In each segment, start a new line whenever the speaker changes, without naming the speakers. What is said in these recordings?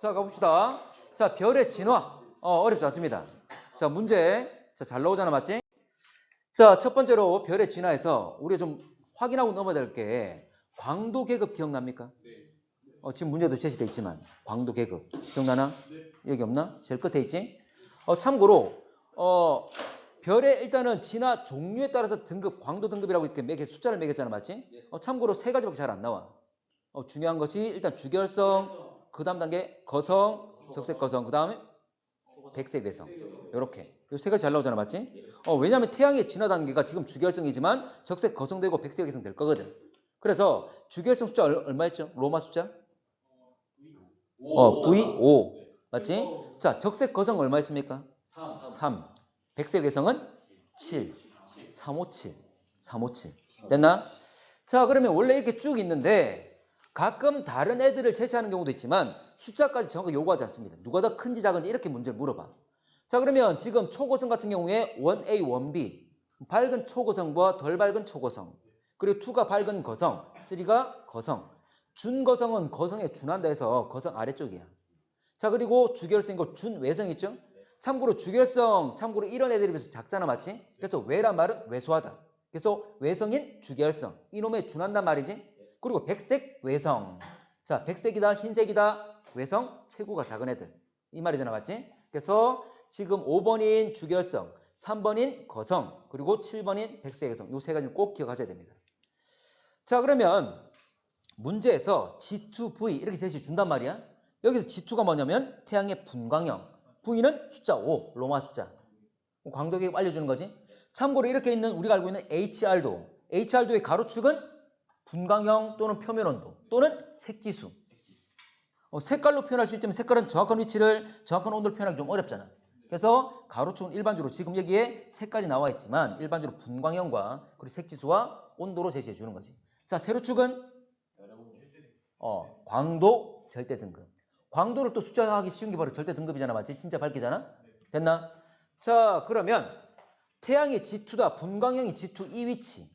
자, 가봅시다. 자, 별의 진화. 어렵지 않습니다. 자, 문제. 자, 잘 나오잖아, 맞지? 자, 첫 번째로 별의 진화에서 우리가 좀 확인하고 넘어야 될 게 광도 계급 기억납니까? 지금 문제도 제시되어 있지만 광도 계급 기억나나? 여기 없나? 제일 끝에 있지? 참고로 별의 일단은 진화 종류에 따라서 등급, 광도 등급이라고 이렇게 숫자를 매겼잖아, 맞지? 참고로 세 가지밖에 잘 안 나와. 중요한 것이 일단 주결성, 그 다음 단계 거성, 적색 거성, 그 다음에 백색 외성. 요렇게. 요 세 가지 잘 나오잖아, 맞지? 왜냐면 태양의 진화 단계가 지금 주결성이지만 적색 거성되고 백색 외성 될 거거든. 그래서 주결성 숫자 얼마였죠? 로마 숫자? V5. 맞지? 자, 적색 거성 얼마였습니까? 3. 백색 외성은 7. 357. 357. 됐나? 자, 그러면 원래 이렇게 쭉 있는데 가끔 다른 애들을 제시하는 경우도 있지만 숫자까지 정확하게 요구하지 않습니다. 누가 더 큰지 작은지 이렇게 문제를 물어봐. 자, 그러면 지금 초고성 같은 경우에 1A, 1B 밝은 초고성과 덜 밝은 초고성, 그리고 2가 밝은 거성, 3가 거성. 준거성은 거성에 준한다 해서 거성 아래쪽이야. 자, 그리고 주결성이고 준외성 있죠? 참고로 주결성, 참고로 이런 애들에 비해서 작잖아, 맞지? 그래서 외란 말은 왜소하다. 그래서 외성인 주결성, 이놈에 준한단 말이지? 그리고 백색 외성. 자, 백색이다, 흰색이다, 외성, 체구가 작은 애들. 이 말이잖아, 맞지? 그래서 지금 5번인 주결성, 3번인 거성, 그리고 7번인 백색 외성. 요 세 가지는 꼭 기억하셔야 됩니다. 자, 그러면 문제에서 G2V 이렇게 제시 준단 말이야. 여기서 G2가 뭐냐면 태양의 분광형, V는 숫자 5, 로마 숫자. 광도계급 알려주는 거지. 참고로 이렇게 있는 우리가 알고 있는 HR도의 가로축은 분광형 또는 표면온도 또는 색지수. 색깔로 표현할 수 있지만 색깔은 정확한 위치를, 정확한 온도를 표현하기 좀 어렵잖아. 그래서 가로축은 일반적으로 지금 여기에 색깔이 나와 있지만 일반적으로 분광형과 그리고 색지수와 온도로 제시해 주는 거지. 자, 세로축은 광도 절대 등급. 광도를 또 숫자하기 쉬운 게 바로 절대 등급이잖아, 맞지? 진짜 밝기잖아. 됐나? 자, 그러면 태양이 G2다, 분광형이 G2 이 위치,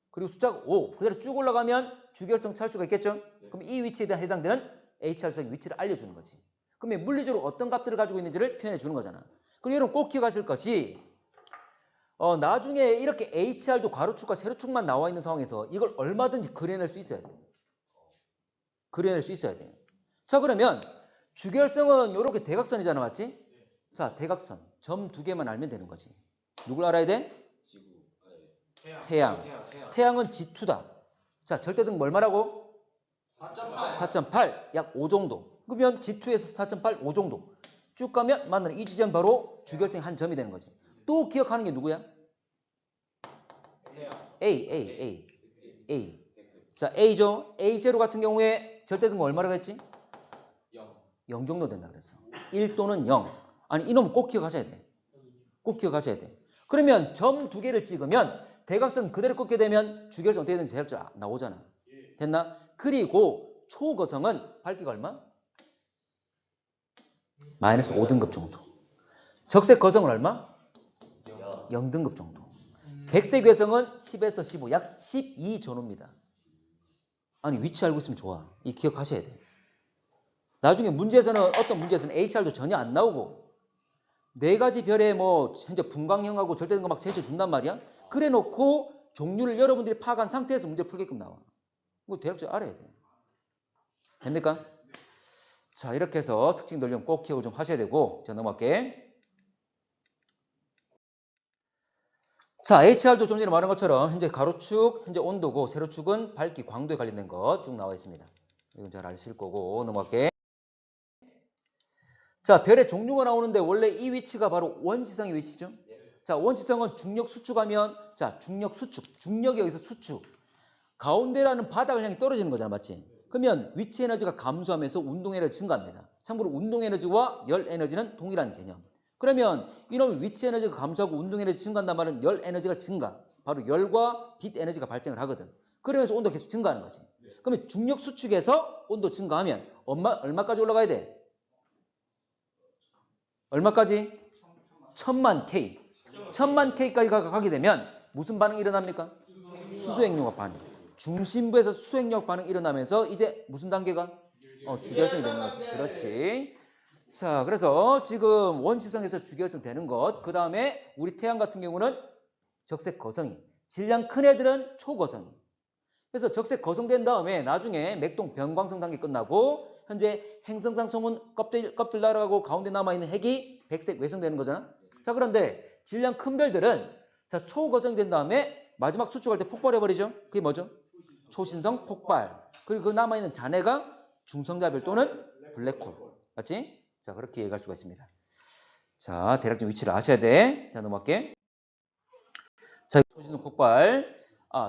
그리고 숫자가 5 그대로 쭉 올라가면 주결성 찾을 수가 있겠죠? 그럼 이 위치에 대한 해당되는 HR성의 위치를 알려주는 거지. 그러면 물리적으로 어떤 값들을 가지고 있는지를 표현해 주는 거잖아. 그럼 여러분 꼭 기억하실 것이 나중에 이렇게 HR도 가로축과 세로축만 나와 있는 상황에서 이걸 얼마든지 그려낼 수 있어야 돼. 그려낼 수 있어야 돼. 자, 그러면 주결성은 이렇게 대각선이잖아, 맞지? 자, 대각선 점 두 개만 알면 되는 거지. 누굴 알아야 돼? 태양. 태양은 G2다. 자, 절대등 얼마라고? 4.8. 약 5 정도. 그러면 G2에서 4.8, 5 정도. 쭉 가면 만나는 이 지점 바로 주결성의 한 점이 되는 거지. 또 기억하는 게 누구야? A. 자, A죠. A0 같은 경우에 절대등 얼마라고 했지? 0 정도 된다 그랬어. 1 또는 0. 아니, 이놈 꼭 기억하셔야 돼. 꼭 기억하셔야 돼. 그러면 점 두 개를 찍으면 대각선 그대로 꺾게 되면 주결성 어떻게 되는지 대략 나오잖아. 됐나? 그리고 초거성은 밝기가 얼마? 마이너스 5등급 정도. 적색 거성은 얼마? 0등급 정도. 백색 외성은 10에서 15, 약 12 전후입니다. 아니, 위치 알고 있으면 좋아. 이 기억하셔야 돼. 나중에 문제에서는 어떤 문제에서는 HR도 전혀 안 나오고 네 가지 별의 현재 분광형하고 절대등급 막 제시해 준단 말이야. 그래 놓고 종류를 여러분들이 파악한 상태에서 문제를 풀게끔 나와. 이거 대략적으로 알아야 돼. 됩니까? 자, 이렇게 해서 특징 논리는 꼭 기억을 좀 하셔야 되고, 자, 넘어갈게. 자, HR도 좀 전에 말한 것처럼 현재 가로축, 현재 온도고 세로축은 밝기, 광도에 관련된 것 쭉 나와 있습니다. 이건 잘 아실 거고 넘어갈게. 자, 별의 종류가 나오는데 원래 이 위치가 바로 원시성의 위치죠. 자, 원시성은 중력 수축하면, 자, 중력 수축, 중력이 여기서 수축, 가운데라는 바닥을 향해 떨어지는 거잖아, 맞지? 그러면 위치 에너지가 감소하면서 운동 에너지 증가합니다. 참고로 운동 에너지와 열 에너지는 동일한 개념. 그러면 이놈의 위치 에너지가 감소하고 운동 에너지 증가한단 말은 열 에너지가 증가, 바로 열과 빛 에너지가 발생을 하거든. 그러면서 온도가 계속 증가하는 거지. 그러면 중력 수축에서 온도 증가하면 얼마까지 올라가야 돼? 얼마까지? 1000만 K. 1000만 K까지 가게 되면 무슨 반응이 일어납니까? 수소액력학 반응. 중심부에서 수소액력 반응이 일어나면서 이제 무슨 단계가? 주결성이 되는 거지. 그렇지. 자, 그래서 지금 원시성에서 주결성 되는 것, 그 다음에 우리 태양 같은 경우는 적색 거성이, 질량 큰 애들은 초거성이. 그래서 적색 거성된 다음에 나중에 맥동 변광성 단계 끝나고 현재 행성상 성운 껍질 날아가고 가운데 남아있는 핵이 백색 외성되는 거잖아. 자, 그런데 질량 큰 별들은 자 초거성이 된 다음에 마지막 수축할 때 폭발해버리죠. 그게 뭐죠? 초신성 폭발. 그리고 그 남아있는 잔해가 중성자별 또는 블랙홀. 맞지? 자, 그렇게 얘기할 수가 있습니다. 자, 대략적 위치를 아셔야 돼. 자, 넘어갈게. 자, 초신성 폭발.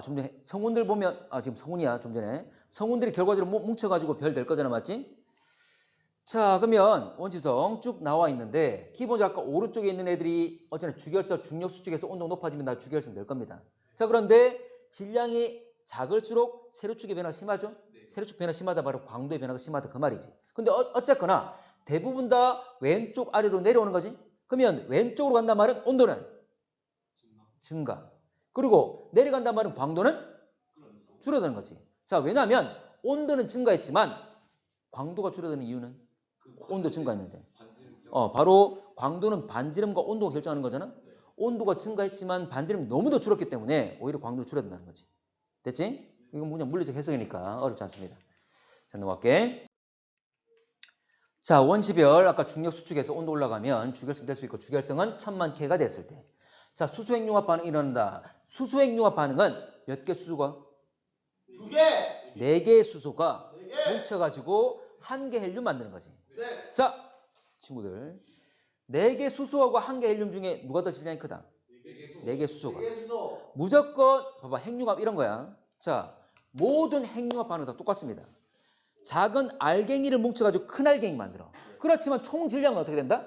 좀 전에 성운들 보면, 지금 성운이야, 좀 전에. 성운들이 결과적으로 뭉쳐가지고 별 될 거잖아, 맞지? 자, 그러면 원시성 쭉 나와 있는데, 기본적으로 아까 오른쪽에 있는 애들이 어쨌든 주결성, 중력 수축에서 온도가 높아지면 다 주결성 될 겁니다. 자, 그런데 질량이 작을수록 세로축의 변화가 심하죠? 세로축 변화 심하다, 바로 광도의 변화가 심하다, 그 말이지. 근데 어쨌거나 대부분 다 왼쪽 아래로 내려오는 거지. 그러면 왼쪽으로 간단 말은 온도는 증가. 그리고 내려간단 말은 광도는 줄어드는 거지. 자, 왜냐하면 온도는 증가했지만 광도가 줄어드는 이유는 온도 증가했는데. 바로 광도는 반지름과 온도가 결정하는 거잖아. 온도가 증가했지만 반지름이 너무 더 줄었기 때문에 오히려 광도가 줄어든다는 거지. 됐지? 이건 그냥 물리적 해석이니까 어렵지 않습니다. 자, 넘어갈게. 자, 원시별 아까 중력 수축에서 온도 올라가면 주결성 될 수 있고 주결성은 1000만 K가 됐을 때. 자, 수소핵융합 반응이 일어난다. 수소핵융합 반응은 몇 개 수소가?
2개.
4개의 수소가
4개.
뭉쳐가지고 1개 헬륨 만드는 거지.
네.
자, 친구들. 4개 수소하고 1개 헬륨 중에 누가 더 질량이 크다? 4개 수소가.
4개 수소.
무조건 봐봐, 핵융합 이런 거야. 자, 모든 핵융합 반응 다 똑같습니다. 작은 알갱이를 뭉쳐가지고 큰 알갱이 만들어. 그렇지만 총 질량은 어떻게 된다?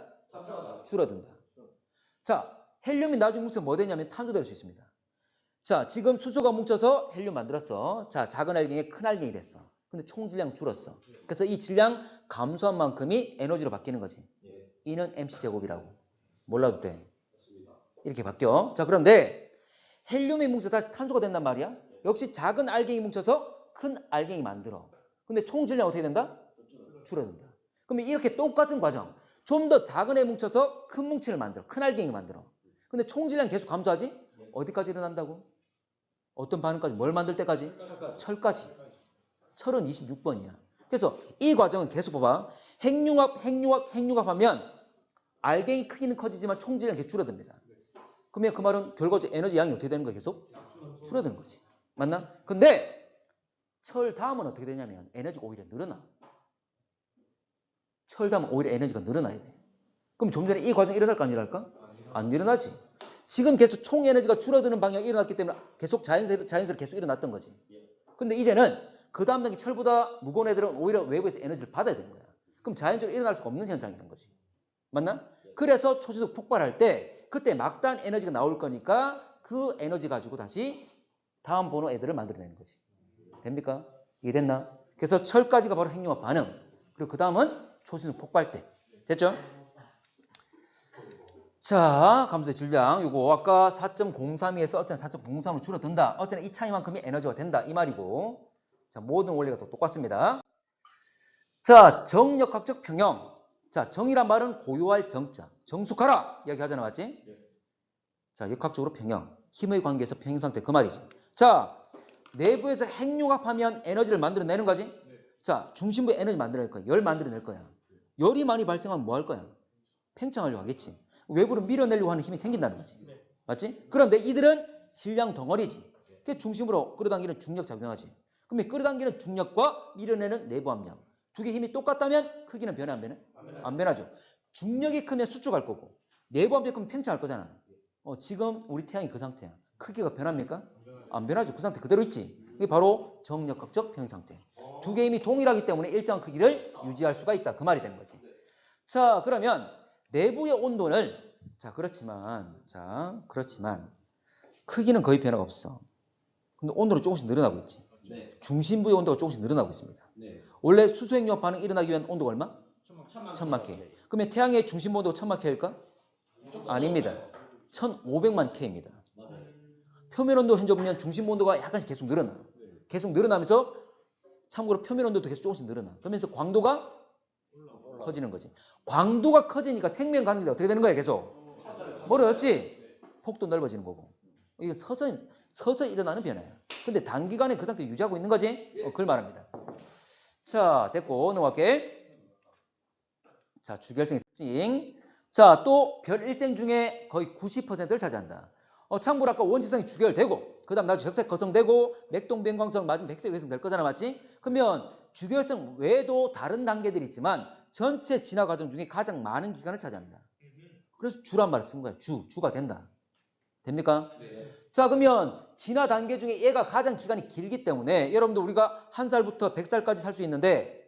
줄어든다. 자, 헬륨이 나중에 뭉쳐서 뭐 되냐면 탄소 될 수 있습니다. 자, 지금 수소가 뭉쳐서 헬륨 만들었어. 자, 작은 알갱이 큰 알갱이 됐어. 근데 총 질량 줄었어. 그래서 이 질량 감소한 만큼이 에너지로 바뀌는 거지. E는 mc제곱이라고. 몰라도 돼. 이렇게 바뀌어. 자, 그런데 헬륨이 뭉쳐서 다시 탄소가 된단 말이야. 역시 작은 알갱이 뭉쳐서 큰 알갱이 만들어. 근데 총 질량 어떻게 된다? 줄어든다. 그러면 이렇게 똑같은 과정. 좀 더 작은 애 뭉쳐서 큰 뭉치를 만들어. 큰 알갱이 만들어. 근데 총 질량 계속 감소하지? 어디까지 일어난다고? 어떤 반응까지? 뭘 만들 때까지? 철까지. 철은 26번이야. 그래서 이 과정은 계속 봐봐. 핵융합 하면 알갱이 크기는 커지지만 총 질량이 계속 줄어듭니다. 그러면 그 말은 결과적으로 에너지 양이 어떻게 되는 거야? 계속 줄어드는 거지. 맞나? 근데 철 다음은 어떻게 되냐면 에너지가 오히려 늘어나. 철 다음은 오히려 에너지가 늘어나야 돼. 그럼 좀 전에 이 과정이 일어날까 안 일어날까? 안 일어나지. 지금 계속 총 에너지가 줄어드는 방향이 일어났기 때문에 계속 자연스럽게 계속 일어났던 거지. 근데 이제는 그 다음 단계 철보다 무거운 애들은 오히려 외부에서 에너지를 받아야 되는 거야. 그럼 자연적으로 일어날 수가 없는 현상이라는 거지. 맞나? 그래서 초시속 폭발할 때 그때 막대한 에너지가 나올 거니까 그 에너지 가지고 다시 다음 번호 애들을 만들어내는 거지. 됩니까? 이해됐나? 그래서 철까지가 바로 핵융합 반응. 그리고 그 다음은 초신속 폭발 때. 됐죠? 자, 감소의 질량. 요거 아까 4.032에서 어쩌나 4.03으로 줄어든다. 어쩌나 이 차이만큼이 에너지가 된다. 이 말이고. 자, 모든 원리가 또 똑같습니다. 자, 정역학적 평형. 자, 정이란 말은 고요할 정자. 정숙하라. 이야기 하잖아. 맞지? 자, 역학적으로 평형. 힘의 관계에서 평형 상태. 그 말이지. 자, 내부에서 핵융합하면 에너지를 만들어내는 거지? 자, 중심부에 에너지 만들어낼 거야. 열 만들어낼 거야. 열이 많이 발생하면 뭐 할 거야? 팽창하려고 하겠지. 외부로 밀어내려고 하는 힘이 생긴다는 거지. 맞지? 그런데 이들은 질량 덩어리지. 그 중심으로 끌어당기는 중력 작용하지. 그러면 끌어당기는 중력과 밀어내는 내부 압력. 두 개 힘이 똑같다면 크기는 변해 안 변해? 안 변하죠. 중력이 크면 수축할 거고 내부 압력이 크면 팽창할 거잖아. 지금 우리 태양이 그 상태야. 크기가 변합니까? 안 변하죠. 그 상태 그대로 있지. 이게 바로 정역학적 평형 상태. 두 개 힘이 동일하기 때문에 일정한 크기를 유지할 수가 있다. 그 말이 되는 거지. 자, 그러면 내부의 온도는 그렇지만 크기는 거의 변화가 없어. 근데 온도는 조금씩 늘어나고 있지. 중심부의 온도가 조금씩 늘어나고 있습니다. 원래 수소핵융합 반응 일어나기 위한 온도가 얼마? 1000만 K. 그러면 태양의 중심부 온도가 1000만 K일까? 아닙니다. 1500만 K입니다. 표면 온도 현재 보면 중심부 온도가 약간씩 계속 늘어나. 계속 늘어나면서 참고로 표면 온도도 계속 조금씩 늘어나. 그러면서 광도가 커지는 거지. 광도가 커지니까 생명 가능성이 어떻게 되는 거야, 계속? 멀어졌지? 폭도 넓어지는 거고. 이게 서서 일어나는 변화야. 근데 단기간에 그 상태 유지하고 있는 거지? 그걸 말합니다. 자, 됐고, 넘어갈게. 자, 주결성의 특징. 자, 또 별 일생 중에 거의 90%를 차지한다. 참고로 아까 원지성이 주결되고, 그 다음 나중에 적색 거성되고, 맥동변광성 맞으면 백색 외성 될 거잖아, 맞지? 그러면 주결성 외에도 다른 단계들이 있지만 전체 진화 과정 중에 가장 많은 기간을 차지한다. 그래서 주란 말을 쓴 거야. 주가 된다. 됩니까?
네.
자, 그러면 진화 단계 중에 얘가 가장 기간이 길기 때문에 여러분들 우리가 1살부터 100살까지 살 수 있는데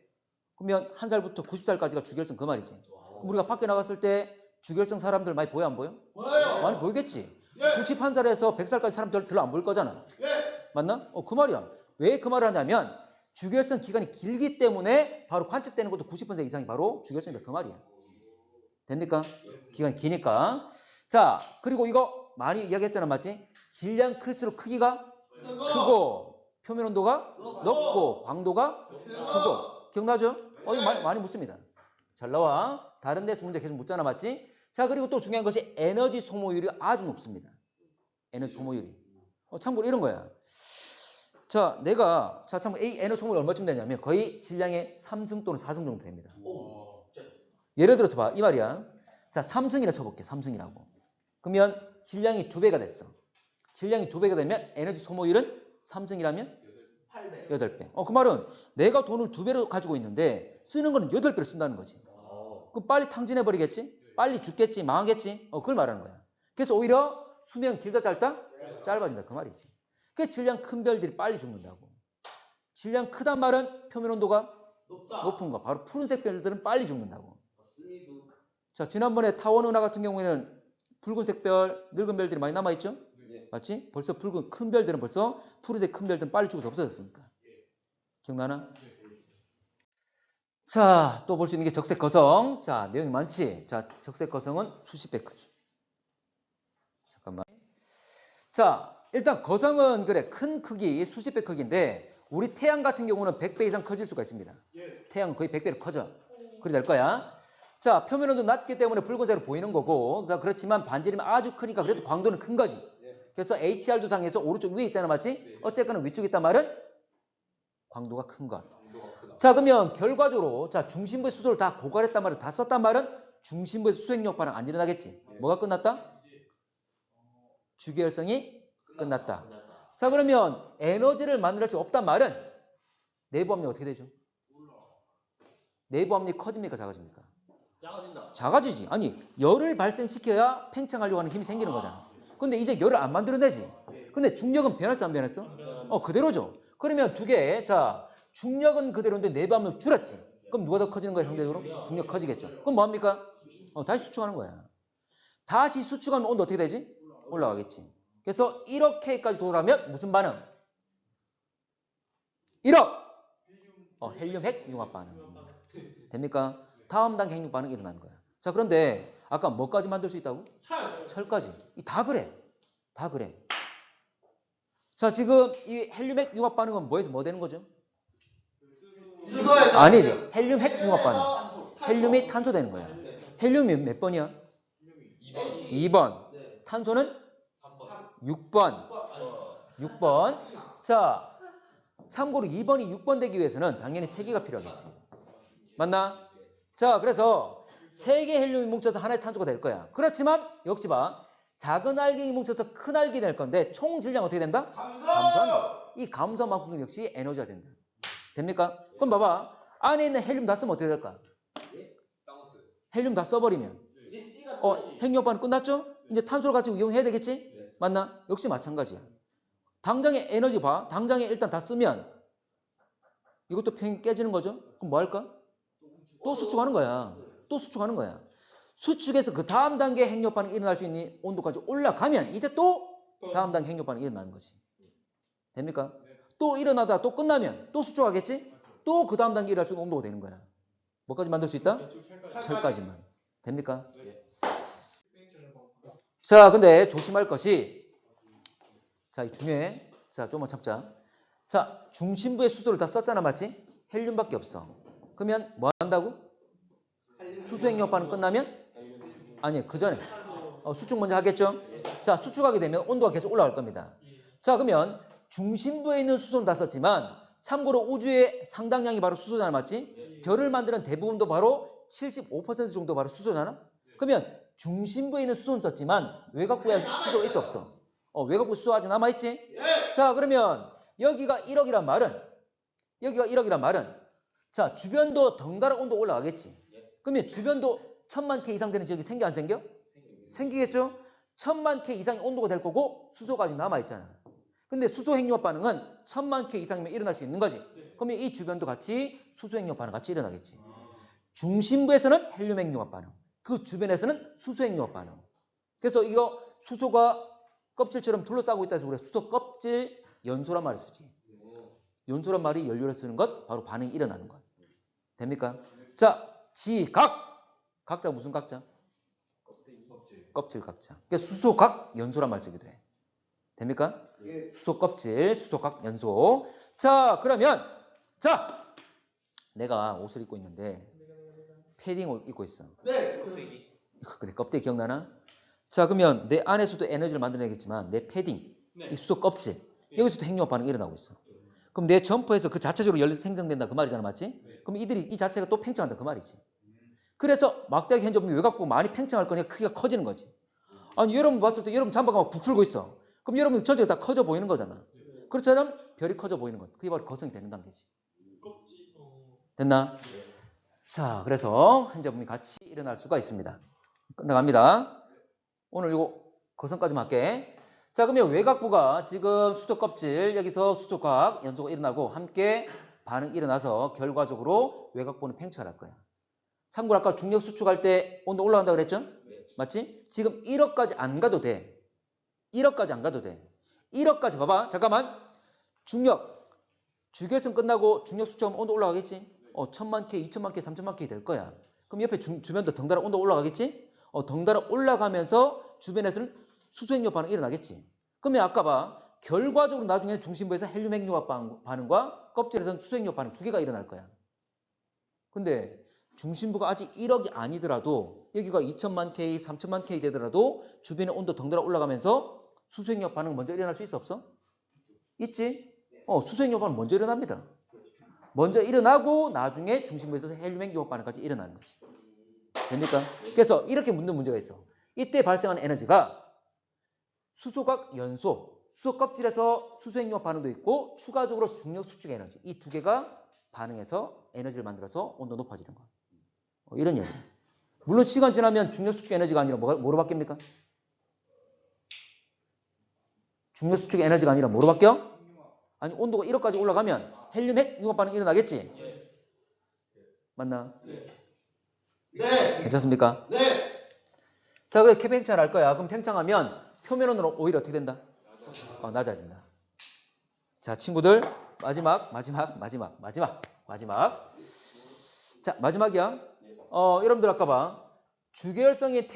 그러면 1살부터 90살까지가 주결성 그 말이지. 그럼 우리가 밖에 나갔을 때 주결성 사람들 많이 보여 안 보여?
보여요.
많이 보이겠지.
예.
91살에서 100살까지 사람들 별로 안 보일 거잖아.
예.
맞나? 그 말이야. 왜 그 말을 하냐면 주결성 기간이 길기 때문에 바로 관측되는 것도 90% 이상이 바로 주결성이다 그 말이야. 됩니까? 기간이 기니까. 자, 그리고 이거 많이 이야기했잖아, 맞지? 질량 클수록 크기가 크고 표면 온도가 높고 광도가 크고. 기억나죠? 이거 많이 묻습니다. 잘 나와. 다른 데서 문제 계속 묻잖아, 맞지? 자, 그리고 또 중요한 것이 에너지 소모율이 아주 높습니다. 에너지 소모율이. 참고로 이런 거야. 자, 참고로 이 에너지 소모율이 얼마쯤 되냐면 거의 질량의 3승 또는 4승 정도 됩니다. 예를 들어서 봐. 이 말이야. 자, 3승이라 쳐볼게. 3승이라고. 그러면 질량이 2배가 됐어. 질량이 2배가 되면 에너지 소모율은 3승이라면 8배. 그 말은 내가 돈을 2배로 가지고 있는데 쓰는 거는 8배로 쓴다는 거지. 그럼 빨리 탕진해버리겠지? 빨리 죽겠지? 망하겠지? 그걸 말하는 거야. 그래서 오히려 수명 길다 짧다? 짧아진다. 그 말이지. 그 질량 큰 별들이 빨리 죽는다고. 질량 크단 말은 표면 온도가 높은 거. 바로 푸른색 별들은 빨리 죽는다고. 자, 지난번에 타원 은하 같은 경우에는 붉은색 별, 늙은 별들이 많이 남아있죠? 맞지? 벌써 붉은 큰 별들은 벌써 푸른색 큰 별들은 빨리 죽어서 없어졌으니까. 기억나나? 자, 또 볼 수 있는 게 적색 거성. 자, 내용이 많지? 자, 적색 거성은 수십 배 크지. 잠깐만. 자, 일단 거성은 그래 큰 크기, 수십 배 크기인데 우리 태양 같은 경우는 100배 이상 커질 수가 있습니다. 태양은 거의 100배로 커져. 그래 될 거야. 자, 표면 온도 낮기 때문에 붉은색으로 보이는 거고, 그렇지만 반지름이 아주 크니까 그래도 광도는 큰 거지. 그래서 HR 두상에서 오른쪽 위에 있잖아, 맞지? 어쨌거나 위쪽에 있단 말은 광도가 큰 것. 자, 그러면 결과적으로 자 중심부의 수소를 다 고갈했단 말은 다 썼단 말은 중심부의 수행력 반응 안 일어나겠지. 뭐가 끝났다? 주기혈성이 끝났다. 자, 그러면 에너지를 만들어낼 수 없단 말은 내부 압력 어떻게 되죠? 내부 압력이 커집니까 작아집니까? 작아지지. 아니 열을 발생시켜야 팽창하려고 하는 힘이 생기는 거잖아. 근데 이제 열을 안 만들어내지. 근데 중력은 변했어 안 변했어? 그대로죠. 그러면 두 개. 자, 중력은 그대로인데 내부 압력 줄었지. 그럼 누가 더 커지는 거야 상대적으로? 중력 커지겠죠. 그럼 뭐합니까? 다시 수축하는 거야. 다시 수축하면 온도 어떻게 되지? 올라가겠지. 그래서 1억K까지 도달하면 무슨 반응? 1억! 헬륨 핵 융합 반응. 됩니까? 다음 단계 핵융합 반응이 일어나는 거야. 자, 그런데 아까 뭐까지 만들 수 있다고? 철까지. 다 그래. 다 그래. 자, 지금 이 헬륨 핵 융합 반응은 뭐에서 뭐 되는 거죠? 아니지. 헬륨 핵 융합 반응. 헬륨이 탄소 되는 거야. 헬륨이 몇 번이야? 2번. 탄소는 6번. 6번. 자, 참고로 2번이 6번 되기 위해서는 당연히 3개가 필요하겠지. 맞나? 자, 그래서 3개 헬륨이 뭉쳐서 하나의 탄소가 될 거야. 그렇지만 역시 봐. 작은 알갱이 뭉쳐서 큰 알갱이 될 건데 총 질량 어떻게 된다? 감소한다. 이 감소만큼 역시 에너지가 된다. 됩니까? 그럼 봐봐. 안에 있는 헬륨 다 쓰면 어떻게 될까? 헬륨 다 써버리면 핵융합 반응 끝났죠? 이제 탄소를 가지고 이용해야 되겠지? 맞나? 역시 마찬가지야. 당장에 에너지 봐. 당장에 일단 다 쓰면 이것도 평이 깨지는 거죠? 그럼 뭐 할까? 또 수축하는 거야. 또 수축하는 거야. 수축해서 그 다음 단계 핵융합 반응이 일어날 수 있는 온도까지 올라가면 이제 또 다음 단계 핵융합 반응이 일어나는 거지. 됩니까? 또 일어나다 또 끝나면 또 수축하겠지? 또 그 다음 단계 일어날 수 있는 온도가 되는 거야. 뭐까지 만들 수 있다? 철까지만. 됩니까? 자, 근데 조심할 것이 자, 중요해. 자, 좀만 참자. 자, 중심부의 수소를 다 썼잖아, 맞지? 헬륨밖에 없어. 그러면 뭐 한다고? 수소핵융합 반응 끝나면? 아니, 그 전에 수축 먼저 하겠죠? 자, 수축하게 되면 온도가 계속 올라갈 겁니다. 자, 그러면 중심부에 있는 수소는 다 썼지만 참고로 우주의 상당량이 바로 수소잖아, 맞지? 별을 만드는 대부분도 바로 75% 정도 바로 수소잖아? 그러면 중심부에 있는 수소는 썼지만 외곽부에 수소가 있어 없어? 외곽부 수소 아직 남아있지? 자, 그러면 여기가 1억이란 말은 자, 주변도 덩달아 온도 올라가겠지? 그러면 주변도 1000만 K 이상 되는 지역이 생겨 안 생겨? 생기겠죠? 1000만 K 이상의 온도가 될 거고 수소가 아직 남아있잖아. 근데 수소핵융합 반응은 1000만 K 이상이면 일어날 수 있는 거지. 그러면 이 주변도 같이 수소핵융합 반응 같이 일어나겠지. 중심부에서는 헬륨핵융합 반응, 그 주변에서는 수소핵융합 반응. 그래서 이거 수소가 껍질처럼 둘러싸고 있다 해서 그래 수소 껍질 연소란 말을 쓰지. 연소란 말이 연료를 쓰는 것, 바로 반응이 일어나는 것. 됩니까? 자, 각자 무슨 각자? 껍질 각자. 그러니까 수소각 연소란 말 쓰기도 해. 됩니까? 수소 껍질, 수소각 연소. 자, 그러면 내가 옷을 입고 있는데 패딩 옷 입고 있어.
네.
그래, 껍데기 기억나나? 자, 그러면 내 안에서도 에너지를 만들어내겠지만 내 패딩, 이 수소 껍질, 여기서도 핵융합 반응이 일어나고 있어. 그럼 내 점퍼에서 그 자체적으로 열이 생성된다 그 말이잖아, 맞지? 그럼 이 자체가 또 팽창한다 그 말이지. 그래서 막대기 현재 보면 외곽부가 많이 팽창할 거니까 크기가 커지는 거지. 아니, 여러분 봤을 때 여러분 잠바가 막 부풀고 있어. 그럼 여러분 전체가 다 커져 보이는 거잖아. 그렇처럼 별이 커져 보이는 것. 그게 바로 거성이 되는 단계지. 됐나? 자, 그래서 현저분이 같이 일어날 수가 있습니다. 끝나갑니다. 오늘 이거 거성까지만 할게. 자, 그러면 외곽부가 지금 수소 껍질, 여기서 수소각 연소가 일어나고 함께 반응이 일어나서 결과적으로 외곽부는 팽창할 거야. 참고로 아까 중력 수축할 때 온도 올라간다고 그랬죠? 맞지? 지금 1억까지 안 가도 돼. 1억까지 안 가도 돼. 1억까지 봐봐. 잠깐만. 중력. 주결성 끝나고 중력 수축하면 온도 올라가겠지? 1000만 K, 2000만 K, 3000만 K 될 거야. 그럼 옆에 주변도 덩달아 온도 올라가겠지? 덩달아 올라가면서 주변에서는 수소핵융합 반응이 일어나겠지. 그러면 아까 봐. 결과적으로 나중에 중심부에서 헬륨핵융합 반응과 껍질에서는 수소핵융합 반응 두 개가 일어날 거야. 근데 중심부가 아직 1억이 아니더라도 여기가 2000만 K, 3000만 K 되더라도 주변의 온도 덩달아 올라가면서 수소핵융합 반응 먼저 일어날 수 있어 없어? 있지? 수소핵융합 반응 먼저 일어납니다. 먼저 일어나고 나중에 중심부에서 헬륨핵융합 반응까지 일어나는 거지. 됩니까? 그래서 이렇게 묻는 문제가 있어. 이때 발생하는 에너지가 수소각 연소, 수소 껍질에서 수소핵융합 반응도 있고 추가적으로 중력 수축 에너지, 이 두 개가 반응해서 에너지를 만들어서 온도 높아지는 거. 이런 얘기. 물론 시간 지나면 중력 수축 에너지가 아니라 뭐로 바뀝니까? 중력 수축 에너지가 아니라 뭐로 바뀌어? 아니, 온도가 1억까지 올라가면 헬륨 핵융합 반응이 일어나겠지? 맞나?
네.
괜찮습니까?
네.
자, 그래 팽창을 할 거야. 그럼 팽창하면 표면 온도는 오히려 어떻게 된다? 낮아진다. 자, 친구들 마지막. 자, 마지막이야. 여러분들 아까 봐. 주계열성의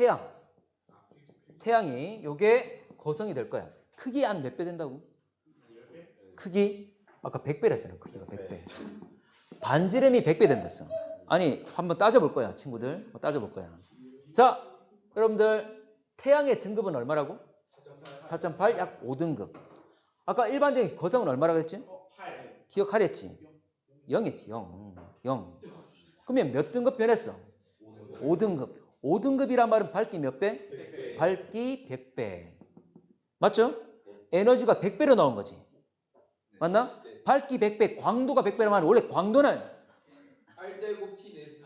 태양이 요게 거성이 될 거야. 크기 한 몇 배 된다고? 크기 아까 100배라 했잖아. 크기가 100배. 반지름이 100배 된댔어. 아니, 한번 따져볼 거야, 친구들. 따져볼 거야. 자, 여러분들 태양의 등급은 얼마라고? 4.8, 약 5등급. 아까 일반적인 거성은 얼마라고 했지?
8.
기억하랬지? 0했지, 0. 그러면 몇 등급 변했어? 5등급. 5등급이란 말은 밝기 몇 배?
100배.
밝기 100배. 맞죠? 에너지가 100배로 나온 거지. 맞나? 밝기 100배, 광도가 100배란 말은 원래 광도는
R제곱 T 네스.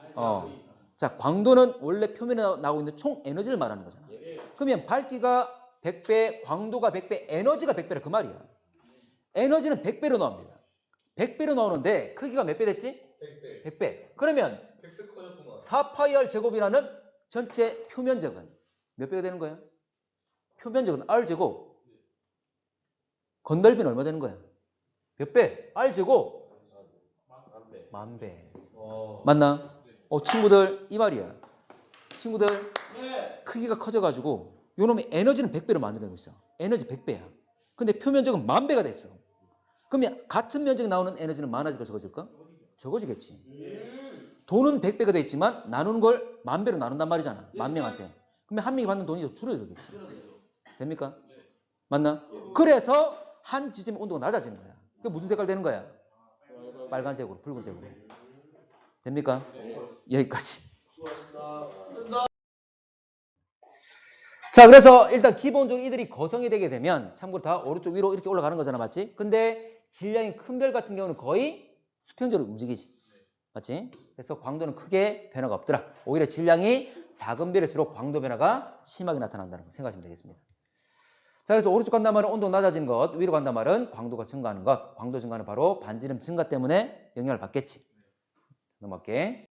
자, 광도는 원래 표면에 나오고 있는 총 에너지를 말하는 거잖아. 그러면 밝기가 100배, 광도가 100배, 에너지가 100배라 그 말이야. 에너지는 100배로 나옵니다. 100배로 나오는데 크기가 몇 배 됐지?
100배.
100배. 그러면
100배 커졌구만.
4파이 제곱이라는 전체 표면적은 몇 배가 되는 거야? 표면적은 R제곱. 건널비는 얼마 되는 거야? 몇 배? R제곱. 만 배. 맞나? 친구들 이 말이야. 친구들
네.
크기가 커져가지고 요놈의 에너지는 100배로 만들어내고 있어. 에너지 100배야. 근데 표면적은 만 배가 됐어. 그러면 같은 면적이 나오는 에너지는 많아질까 적어질까? 적어지겠지. 돈은 100배가 돼 있지만 나누는 걸 10,000배로 나눈단 말이잖아. 10,000명한테. 그러면 한 명이 받는 돈이 더 줄어들겠지. 됩니까? 맞나? 그래서 한 지점의 온도가 낮아지는 거야. 그게 무슨 색깔 되는 거야? 빨간색으로, 붉은색으로. 됩니까? 여기까지. 자, 그래서 일단 기본적으로 이들이 거성이 되게 되면 참고로 다 오른쪽 위로 이렇게 올라가는 거잖아. 맞지? 근데 질량이 큰 별 같은 경우는 거의 수평적으로 움직이지. 맞지? 그래서 광도는 크게 변화가 없더라. 오히려 질량이 작은 별일수록 광도 변화가 심하게 나타난다는 거 생각하시면 되겠습니다. 자, 그래서 오른쪽 간단 말은 온도가 낮아지는 것, 위로 간단 말은 광도가 증가하는 것. 광도 증가는 바로 반지름 증가 때문에 영향을 받겠지. 넘어갈게.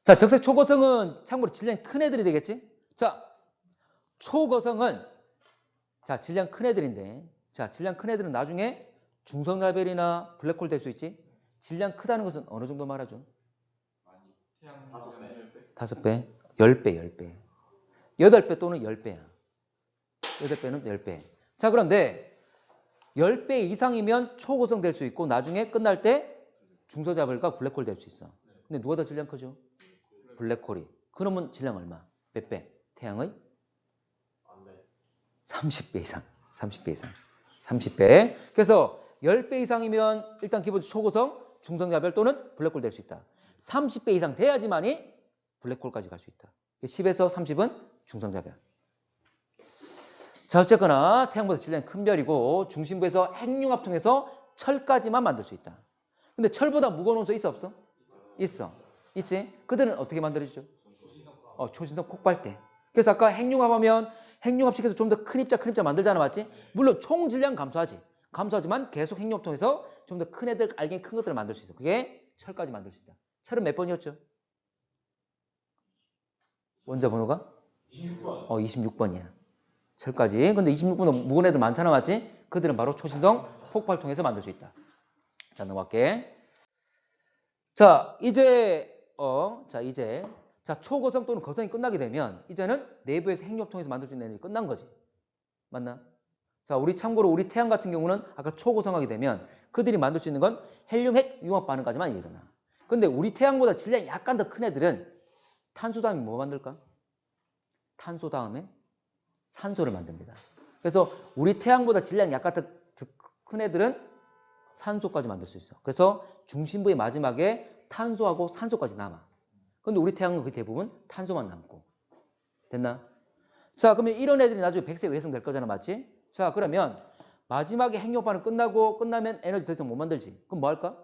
자, 적색 초고성은 참고로 질량이 큰 애들이 되겠지? 자, 초고성은 자, 질량 큰 애들인데 자, 질량 큰 애들은 나중에 중성자별이나 블랙홀 될 수 있지? 질량 크다는 것은 어느 정도 말하죠?
태양
5배.
5배, 10배, 10배. 8배 또는 10배야. 8배는 10배. 자, 그런데 10배 이상이면 초고성 될 수 있고 나중에 끝날 때 중성자별과 블랙홀 될 수 있어. 근데 누가 더 질량 크죠? 블랙홀이. 그러면 질량 얼마? 몇 배? 태양의? 30배 이상. 30배 이상. 30배. 그래서 10배 이상이면 일단 기본 초고성, 중성자별 또는 블랙홀 될 수 있다. 30배 이상 돼야지만이 블랙홀까지 갈 수 있다. 10에서 30은 중성자별. 자, 어쨌거나 태양보다 질량이 큰 별이고 중심부에서 핵융합 통해서 철까지만 만들 수 있다. 근데 철보다 무거운 원소 있어 없어? 있어. 있지? 그들은 어떻게 만들어지죠? 초신성 폭발대. 그래서 아까 핵융합하면 핵융합시켜서 좀 더 큰 입자 만들잖아. 맞지? 물론 총 질량 감소하지. 감소하지만 계속 핵융합 통해서 좀 더 큰 애들, 알갱이 큰 것들을 만들 수 있어. 그게 철까지 만들 수 있다. 철은 몇 번이었죠? 원자 번호가?
26번.
26번이야. 철까지. 근데 26번도 무거운 애들 많잖아. 맞지? 그들은 바로 초신성 폭발 통해서 만들 수 있다. 자, 넘어갈게. 자, 이제 초고성 또는 거성이 끝나게 되면 이제는 내부에서 핵융합 통해서 만들 수 있는 에너지 끝난 거지. 맞나? 자, 참고로 우리 태양 같은 경우는 아까 초고성하게 되면 그들이 만들 수 있는 건 헬륨 핵 융합 반응까지만 일어나. 근데 우리 태양보다 질량이 약간 더 큰 애들은 탄소 다음에 뭐 만들까? 탄소 다음에 산소를 만듭니다. 그래서 우리 태양보다 질량이 약간 더 큰 애들은 산소까지 만들 수 있어. 그래서 중심부의 마지막에 탄소하고 산소까지 남아. 근데 우리 태양은 거의 대부분 탄소만 남고. 됐나? 자, 그러면 이런 애들이 나중에 백색 외성 될 거잖아. 맞지? 자, 그러면 마지막에 핵융합 반응 끝나면 에너지 더 이상 못 만들지. 그럼 뭐 할까?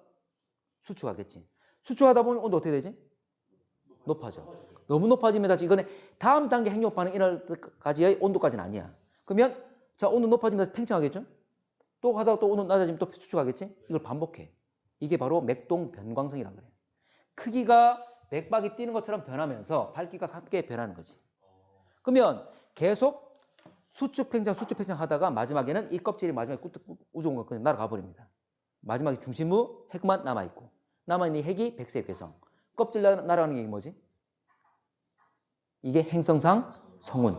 수축하겠지. 수축하다 보면 온도 어떻게 되지? 높아져. 너무 높아지면 다시 이거는 다음 단계 핵융합 반응 일어날 때까지의 온도까지는 아니야. 그러면 자, 온도 높아지면서 팽창하겠죠? 또 하다가 또 온도 낮아지면 또 수축하겠지? 이걸 반복해. 이게 바로 맥동 변광성이라고 그래요. 크기가 맥박이 뛰는 것처럼 변하면서 밝기가 함께 변하는 거지. 그러면 계속 수축 팽창 하다가 마지막에는 이 껍질이 마지막에 우주공간 그냥 날아가 버립니다. 마지막에 중심부 핵만 남아있고 남아있는 이 핵이 백색 괴성. 껍질 날아가는 게 뭐지? 이게 행성상 성운.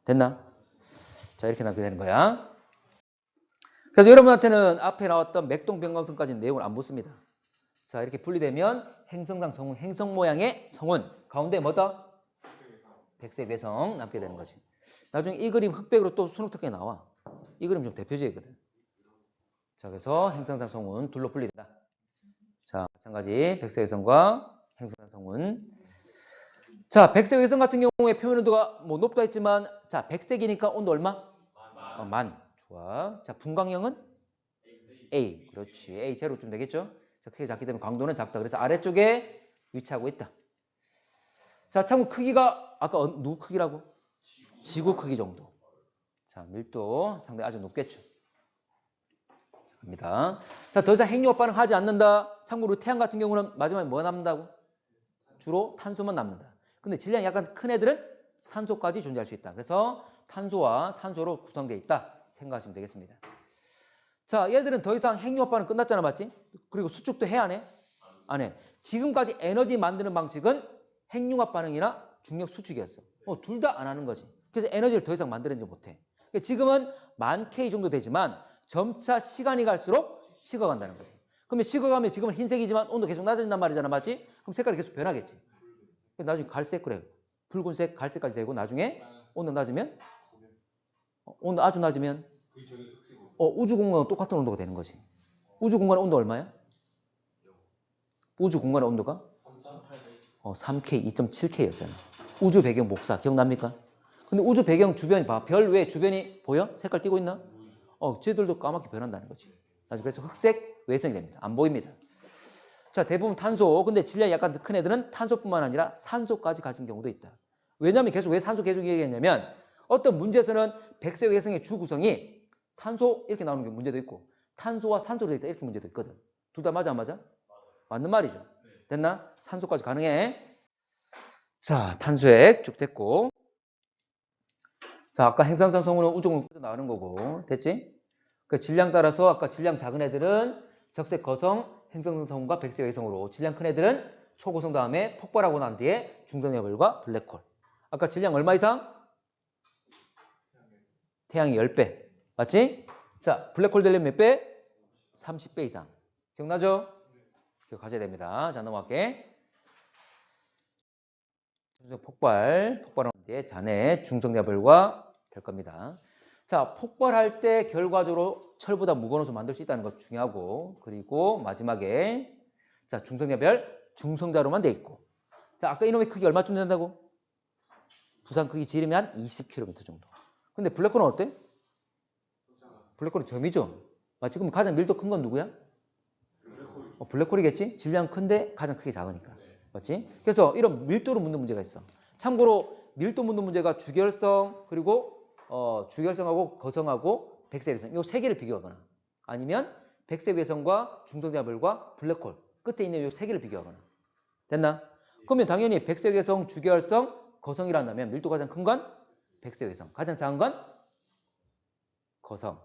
됐나? 자, 이렇게 나게 되는 거야. 그래서 여러분한테는 앞에 나왔던 맥동 변광성까지는 내용을 안 묻습니다. 자, 이렇게 분리되면 행성상 성운, 행성 모양의 성운. 가운데 뭐다? 백색 외성 남게 되는 거지. 나중에 이 그림 흑백으로 또 수능 특강에 나와. 이 그림 좀 대표적이거든. 자, 그래서 행성상 성운 둘로 분리된다. 자, 마찬가지 백색 외성과 행성상 성운. 자, 백색 외성 같은 경우에 표면 온도가 뭐 높다 했지만 자, 백색이니까 온도 얼마? 만. 좋아. 자, 분광형은 A. 그렇지. A 제로쯤 되겠죠? 자, 크게 작기 때문에 강도는 작다. 그래서 아래쪽에 위치하고 있다. 자, 참고 크기가 아까 누구 크기라고? 지구 크기 정도. 자, 밀도 상당히 아주 높겠죠. 자, 갑니다. 자, 더 이상 핵융합 반응하지 않는다. 참고로 태양 같은 경우는 마지막에 뭐 남는다고? 주로 탄소만 남는다. 근데 질량이 약간 큰 애들은 산소까지 존재할 수 있다. 그래서 탄소와 산소로 구성되어 있다. 생각하시면 되겠습니다. 자, 얘들은 더 이상 핵융합 반응 끝났잖아. 맞지? 그리고 수축도 해 안 해? 안 해. 지금까지 에너지 만드는 방식은 핵융합 반응이나 중력 수축이었어. 둘 다 안 하는 거지. 그래서 에너지를 더 이상 만들어내지 못해. 지금은 10,000K 정도 되지만 점차 시간이 갈수록 식어간다는 거지. 그러면 식어가면 지금은 흰색이지만 온도 계속 낮아진단 말이잖아. 맞지? 그럼 색깔이 계속 변하겠지. 나중에 갈색 그래. 붉은색, 갈색까지 되고 나중에 온도 낮으면 온도 아주 낮으면 우주 공간은 똑같은 온도가 되는 거지. 우주 공간의 온도 얼마야? 우주 공간의 온도가 3K, 2.7K였잖아. 우주 배경 복사 기억납니까? 근데 우주 배경 주변이 봐. 별 외 주변이 보여? 색깔 띄고 있나? 쟤들도 까맣게 변한다는 거지. 그래서 흑색 외성이 됩니다. 안 보입니다. 자, 대부분 탄소. 근데 질량이 약간 더 큰 애들은 탄소뿐만 아니라 산소까지 가진 경우도 있다. 왜냐면 계속 왜 산소 계속 얘기했냐면 어떤 문제에서는 백색 외성의 주 구성이 탄소 이렇게 나오는 게 문제도 있고 탄소와 산소로 되어 있다 이렇게 문제도 있거든. 둘 다 맞아 안 맞아? 맞는 말이죠. 됐나? 산소까지 가능해. 자, 탄소액 쭉 됐고. 자, 아까 행성상 성분은 우주공에서 나오는 거고. 됐지? 그 질량 따라서 아까 질량 작은 애들은 적색 거성, 행성상 성분과 백색 외성으로 질량 큰 애들은 초고성 다음에 폭발하고 난 뒤에 중성열별과 블랙홀. 아까 질량 얼마 이상? 태양의 10배. 맞지? 자, 블랙홀 되려면 몇 배? 30배 이상. 기억나죠? 기억하셔야 됩니다. 자, 넘어갈게. 폭발한 뒤에 잔해 중성자별과 될 겁니다. 자, 폭발할 때 결과적으로 철보다 무거운 옷을 만들 수 있다는 것 중요하고, 그리고 마지막에 자, 중성자별 중성자로만 돼 있고. 자, 아까 이놈의 크기 얼마쯤 된다고? 부산 크기 지름이 한 20km 정도. 근데 블랙홀은 어때? 블랙홀은 점이죠. 맞지? 그럼 가장 밀도 큰 건 누구야? 블랙홀이겠지? 질량 큰데 가장 크게 작으니까. 맞지? 그래서 이런 밀도로 묻는 문제가 있어. 참고로 밀도 묻는 문제가 주결성 그리고 주결성하고 거성하고 백색 외성 이 세 개를 비교하거나 아니면 백색 외성과 중성자별과 블랙홀 끝에 있는 이 세 개를 비교하거나. 됐나? 그러면 당연히 백색 외성, 주결성, 거성이란다면 밀도 가장 큰 건 백색 외성, 가장 작은 건 거성.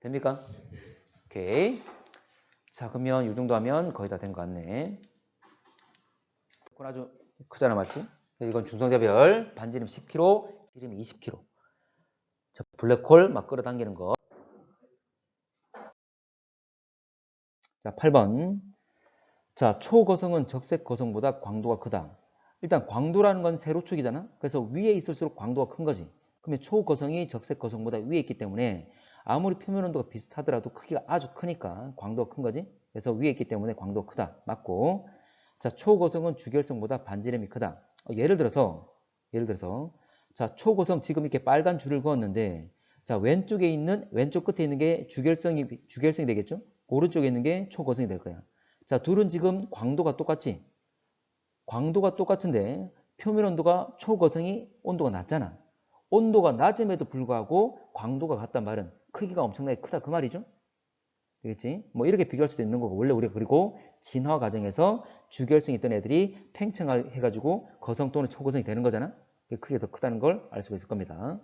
됩니까? 오케이. 자, 그러면 이 정도 하면 거의 다 된 것 같네. 이건 아주 크잖아, 맞지? 이건 중성자별, 반지름 10kg, 지름 20kg. 자, 블랙홀 막 끌어당기는 거. 자, 8번. 자, 초거성은 적색 거성보다 광도가 크다. 일단 광도라는 건 세로축이잖아. 그래서 위에 있을수록 광도가 큰 거지. 그러면 초거성이 적색 거성보다 위에 있기 때문에 아무리 표면 온도가 비슷하더라도 크기가 아주 크니까 광도가 큰 거지. 그래서 위에 있기 때문에 광도가 크다. 맞고. 자, 초거성은 주결성보다 반지름이 크다. 예를 들어서 자, 초거성 지금 이렇게 빨간 줄을 그었는데 자, 왼쪽 끝에 있는 게 주결성이 되겠죠? 오른쪽에 있는 게 초거성이 될 거야. 자, 둘은 지금 광도가 똑같지? 광도가 똑같은데 표면 온도가 초거성이 온도가 낮잖아. 온도가 낮음에도 불구하고 광도가 같단 말은 크기가 엄청나게 크다 그 말이죠? 되겠지? 뭐 이렇게 비교할 수도 있는 거고 원래 우리가 그리고 진화 과정에서 주결성이 있던 애들이 팽창해가지고 거성 또는 초거성이 되는 거잖아? 크기가 더 크다는 걸 알 수가 있을 겁니다.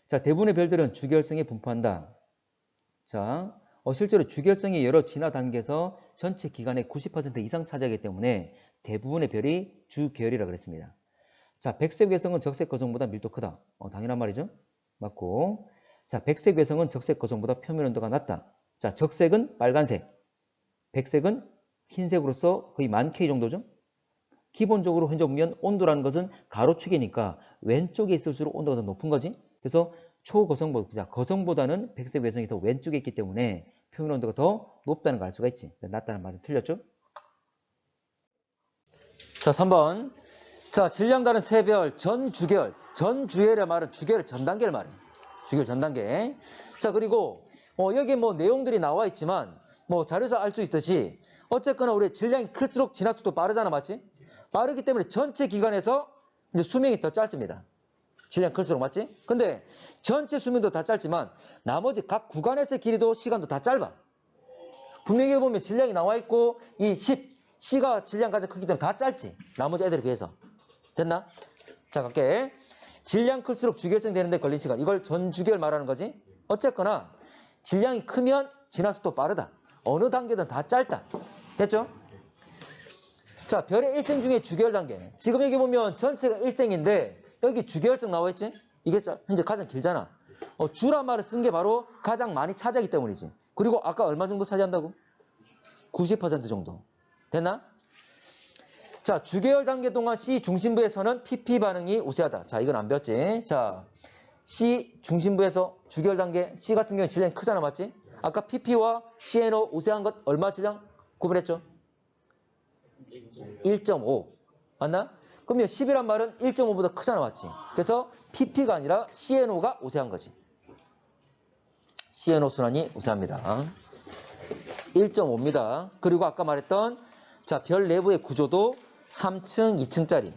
자, 대부분의 별들은 주결성에 분포한다. 자, 실제로 주결성이 여러 진화 단계에서 전체 기간의 90% 이상 차지하기 때문에 대부분의 별이 주계열이라고 그랬습니다. 자, 백색 외성은 적색 거성보다 밀도 크다. 당연한 말이죠? 맞고. 자, 백색 외성은 적색 거성보다 표면 온도가 낮다. 자, 적색은 빨간색, 백색은 흰색으로서 거의 10,000K 정도죠? 기본적으로 현재 보면 온도라는 것은 가로축이니까 왼쪽에 있을수록 온도가 더 높은 거지. 그래서 거성보다는 백색 외성이 더 왼쪽에 있기 때문에 표면 온도가 더 높다는 걸 알 수가 있지. 낮다는 말은 틀렸죠? 자, 3번. 자, 질량 다른 세 별, 전주계열. 전주계열의 말은 주계열 전단계를 말해. 주계열 전단계. 자, 그리고 여기 뭐 내용들이 나와 있지만 뭐 자료에서 알 수 있듯이 어쨌거나 우리 질량이 클수록 진화 속도 빠르잖아, 맞지? 빠르기 때문에 전체 기간에서 이제 수명이 더 짧습니다. 질량 클수록, 맞지? 근데 전체 수명도 다 짧지만 나머지 각 구간에서의 길이도 시간도 다 짧아. 분명히 보면 질량이 나와 있고 이 C가 질량 가장 크기 때문에 다 짧지. 나머지 애들에 비해서. 됐나? 자, 갈게. 질량 클수록 주결성 되는데 걸린 시간. 이걸 전주계열 말하는 거지. 어쨌거나 질량이 크면 진화 속도 빠르다. 어느 단계든 다 짧다. 됐죠? 자, 별의 일생 중에 주계열 단계. 지금 여기 보면 전체가 일생인데 여기 주계열성 나와 있지? 이게 현재 가장 길잖아. 주란 말을 쓴 게 바로 가장 많이 차지하기 때문이지. 그리고 아까 얼마 정도 차지한다고? 90% 정도. 됐나? 자, 주계열 단계 동안 C 중심부에서는 PP 반응이 우세하다. 자, 이건 안 배웠지? 자, C 중심부에서 주계열 단계 C 같은 경우는 질량이 크잖아, 맞지? 아까 PP와 CNO 우세한 것 얼마 질량 구분했죠? 1.5. 맞나? 그러면 10이란 말은 1.5보다 크잖아, 맞지? 그래서 PP가 아니라 CNO가 우세한 거지. CNO 순환이 우세합니다. 1.5입니다. 그리고 아까 말했던 자, 별 내부의 구조도 3층, 2층짜리.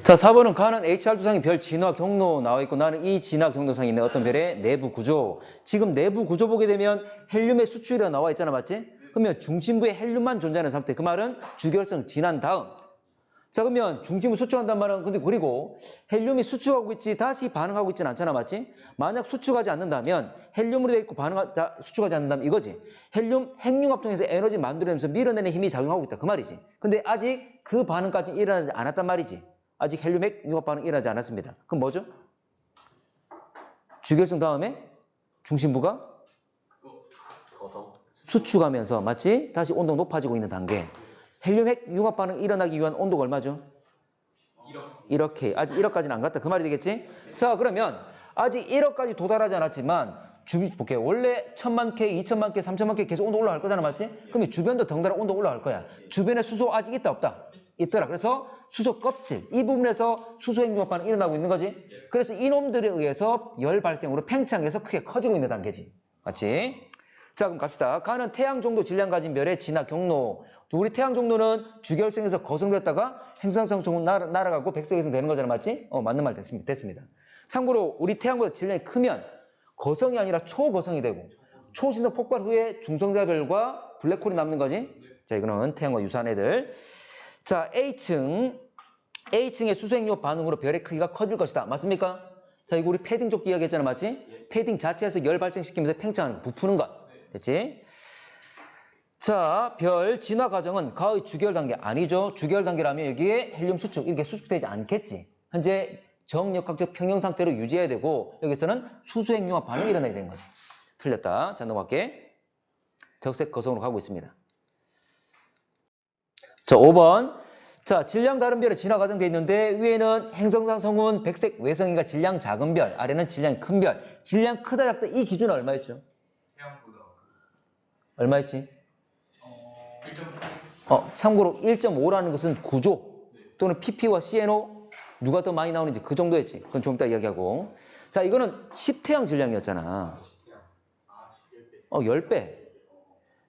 자, 4번은 가는 HR2상의 별 진화 경로 나와 있고 나는 이 진화 경로상에 있는 어떤 별의 내부 구조. 지금 내부 구조 보게 되면 헬륨의 수출이라 나와 있잖아, 맞지? 그러면 중심부에 헬륨만 존재하는 상태. 그 말은 주결성 진한 다음. 자, 그러면 중심부 수축한단 말은 근데 그리고 헬륨이 수축하고 있지 다시 반응하고 있지는 않잖아, 맞지? 만약 수축하지 않는다면 헬륨으로 되어 있고 수축하지 않는다면 이거지. 헬륨 핵융합 통해서 에너지 만들어내면서 밀어내는 힘이 작용하고 있다. 그 말이지. 근데 아직 그 반응까지 일어나지 않았단 말이지. 아직 헬륨 핵융합 반응 일어나지 않았습니다. 그럼 뭐죠? 주결성 다음에 중심부가 수축하면서 맞지? 다시 온도가 높아지고 있는 단계. 헬륨 핵 융합 반응 일어나기 위한 온도가 얼마죠? 1억. 아직 1억까지는 안 갔다. 그 말이 되겠지? 자, 그러면 아직 1억까지 도달하지 않았지만 볼게요. 원래 1000만 K, 2000만 K, 3000만 K 계속 온도 올라갈 거잖아, 맞지? 그럼 주변도 덩달아 온도 올라갈 거야. 주변에 수소 아직 있다 없다? 있더라. 그래서 수소 껍질 이 부분에서 수소 핵 융합 반응 일어나고 있는 거지. 그래서 이놈들에 의해서 열 발생으로 팽창해서 크게 커지고 있는 단계지. 맞지? 자, 그럼 갑시다. 가는 태양 정도 질량 가진 별의 진화 경로. 우리 태양 정도는 주결성에서 거성됐다가 행성성으로 날아가고 백색에서 되는 거잖아, 맞지? 맞는 말 됐습니다. 참고로 우리 태양보다 질량이 크면 거성이 아니라 초거성이 되고 초신성 폭발 후에 중성자별과 블랙홀이 남는 거지. 자, 이거는 태양과 유사한 애들. 자, A층의 수소핵융합 반응으로 별의 크기가 커질 것이다. 맞습니까? 자, 이거 우리 패딩 조끼 이야기했잖아, 맞지? 패딩 자체에서 열 발생시키면서 팽창하는 거, 부푸는 것. 됐지? 자, 별 진화 과정은 가의 주계열 단계 아니죠. 주계열 단계라면 여기에 헬륨 수축 이렇게 수축되지 않겠지. 현재 정역학적 평형 상태로 유지해야 되고 여기서는 수소핵융합 반응이 일어나야 되는 거지. 틀렸다. 자, 넘어갈게. 적색 거성으로 가고 있습니다. 자, 5번. 자, 질량 다른 별의 진화 과정 돼 있는데 위에는 행성상 성운 백색 외성이가 질량 작은 별, 아래는 질량이 큰 별. 질량 크다 작다 이 기준은 얼마였죠?
태양보다
얼마였지?
1.8.
참고로 1.5라는 것은 구조 또는 PP와 CNO 누가 더 많이 나오는지 그 정도였지. 그건 좀 이따 이야기하고. 자, 이거는 10태양 질량이었잖아. 10배.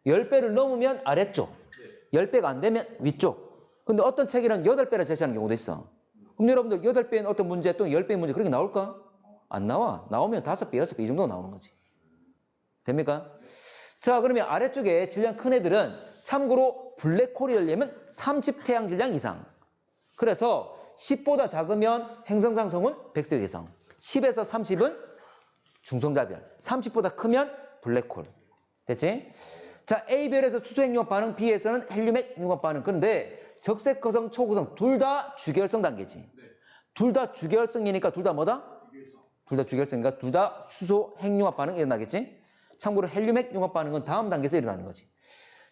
10배를 넘으면 아래쪽. 10배가 안 되면 위쪽. 근데 어떤 책에는 8배를 제시하는 경우도 있어. 그럼 여러분들 8배는 어떤 문제 또는 10배의 문제 그렇게 나올까? 안 나와. 나오면 5배, 6배 이 정도 나오는 거지. 됩니까? 자, 그러면 아래쪽에 질량 큰 애들은 참고로 블랙홀이 열리면 30태양 질량 이상. 그래서 10보다 작으면 행성상 성운 백색외성. 10에서 30은 중성자별. 30보다 크면 블랙홀. 됐지? 자, A별에서 수소핵융합 반응, B에서는 헬륨핵 융합 반응. 그런데 적색거성, 초거성 둘 다 주계열성 단계지. 둘 다 주계열성이니까 둘 다 뭐다? 둘 다 주계열성이니까 둘 다 수소 핵융합 반응 일어나겠지? 참고로 헬륨핵 융합 반응은 다음 단계에서 일어나는 거지.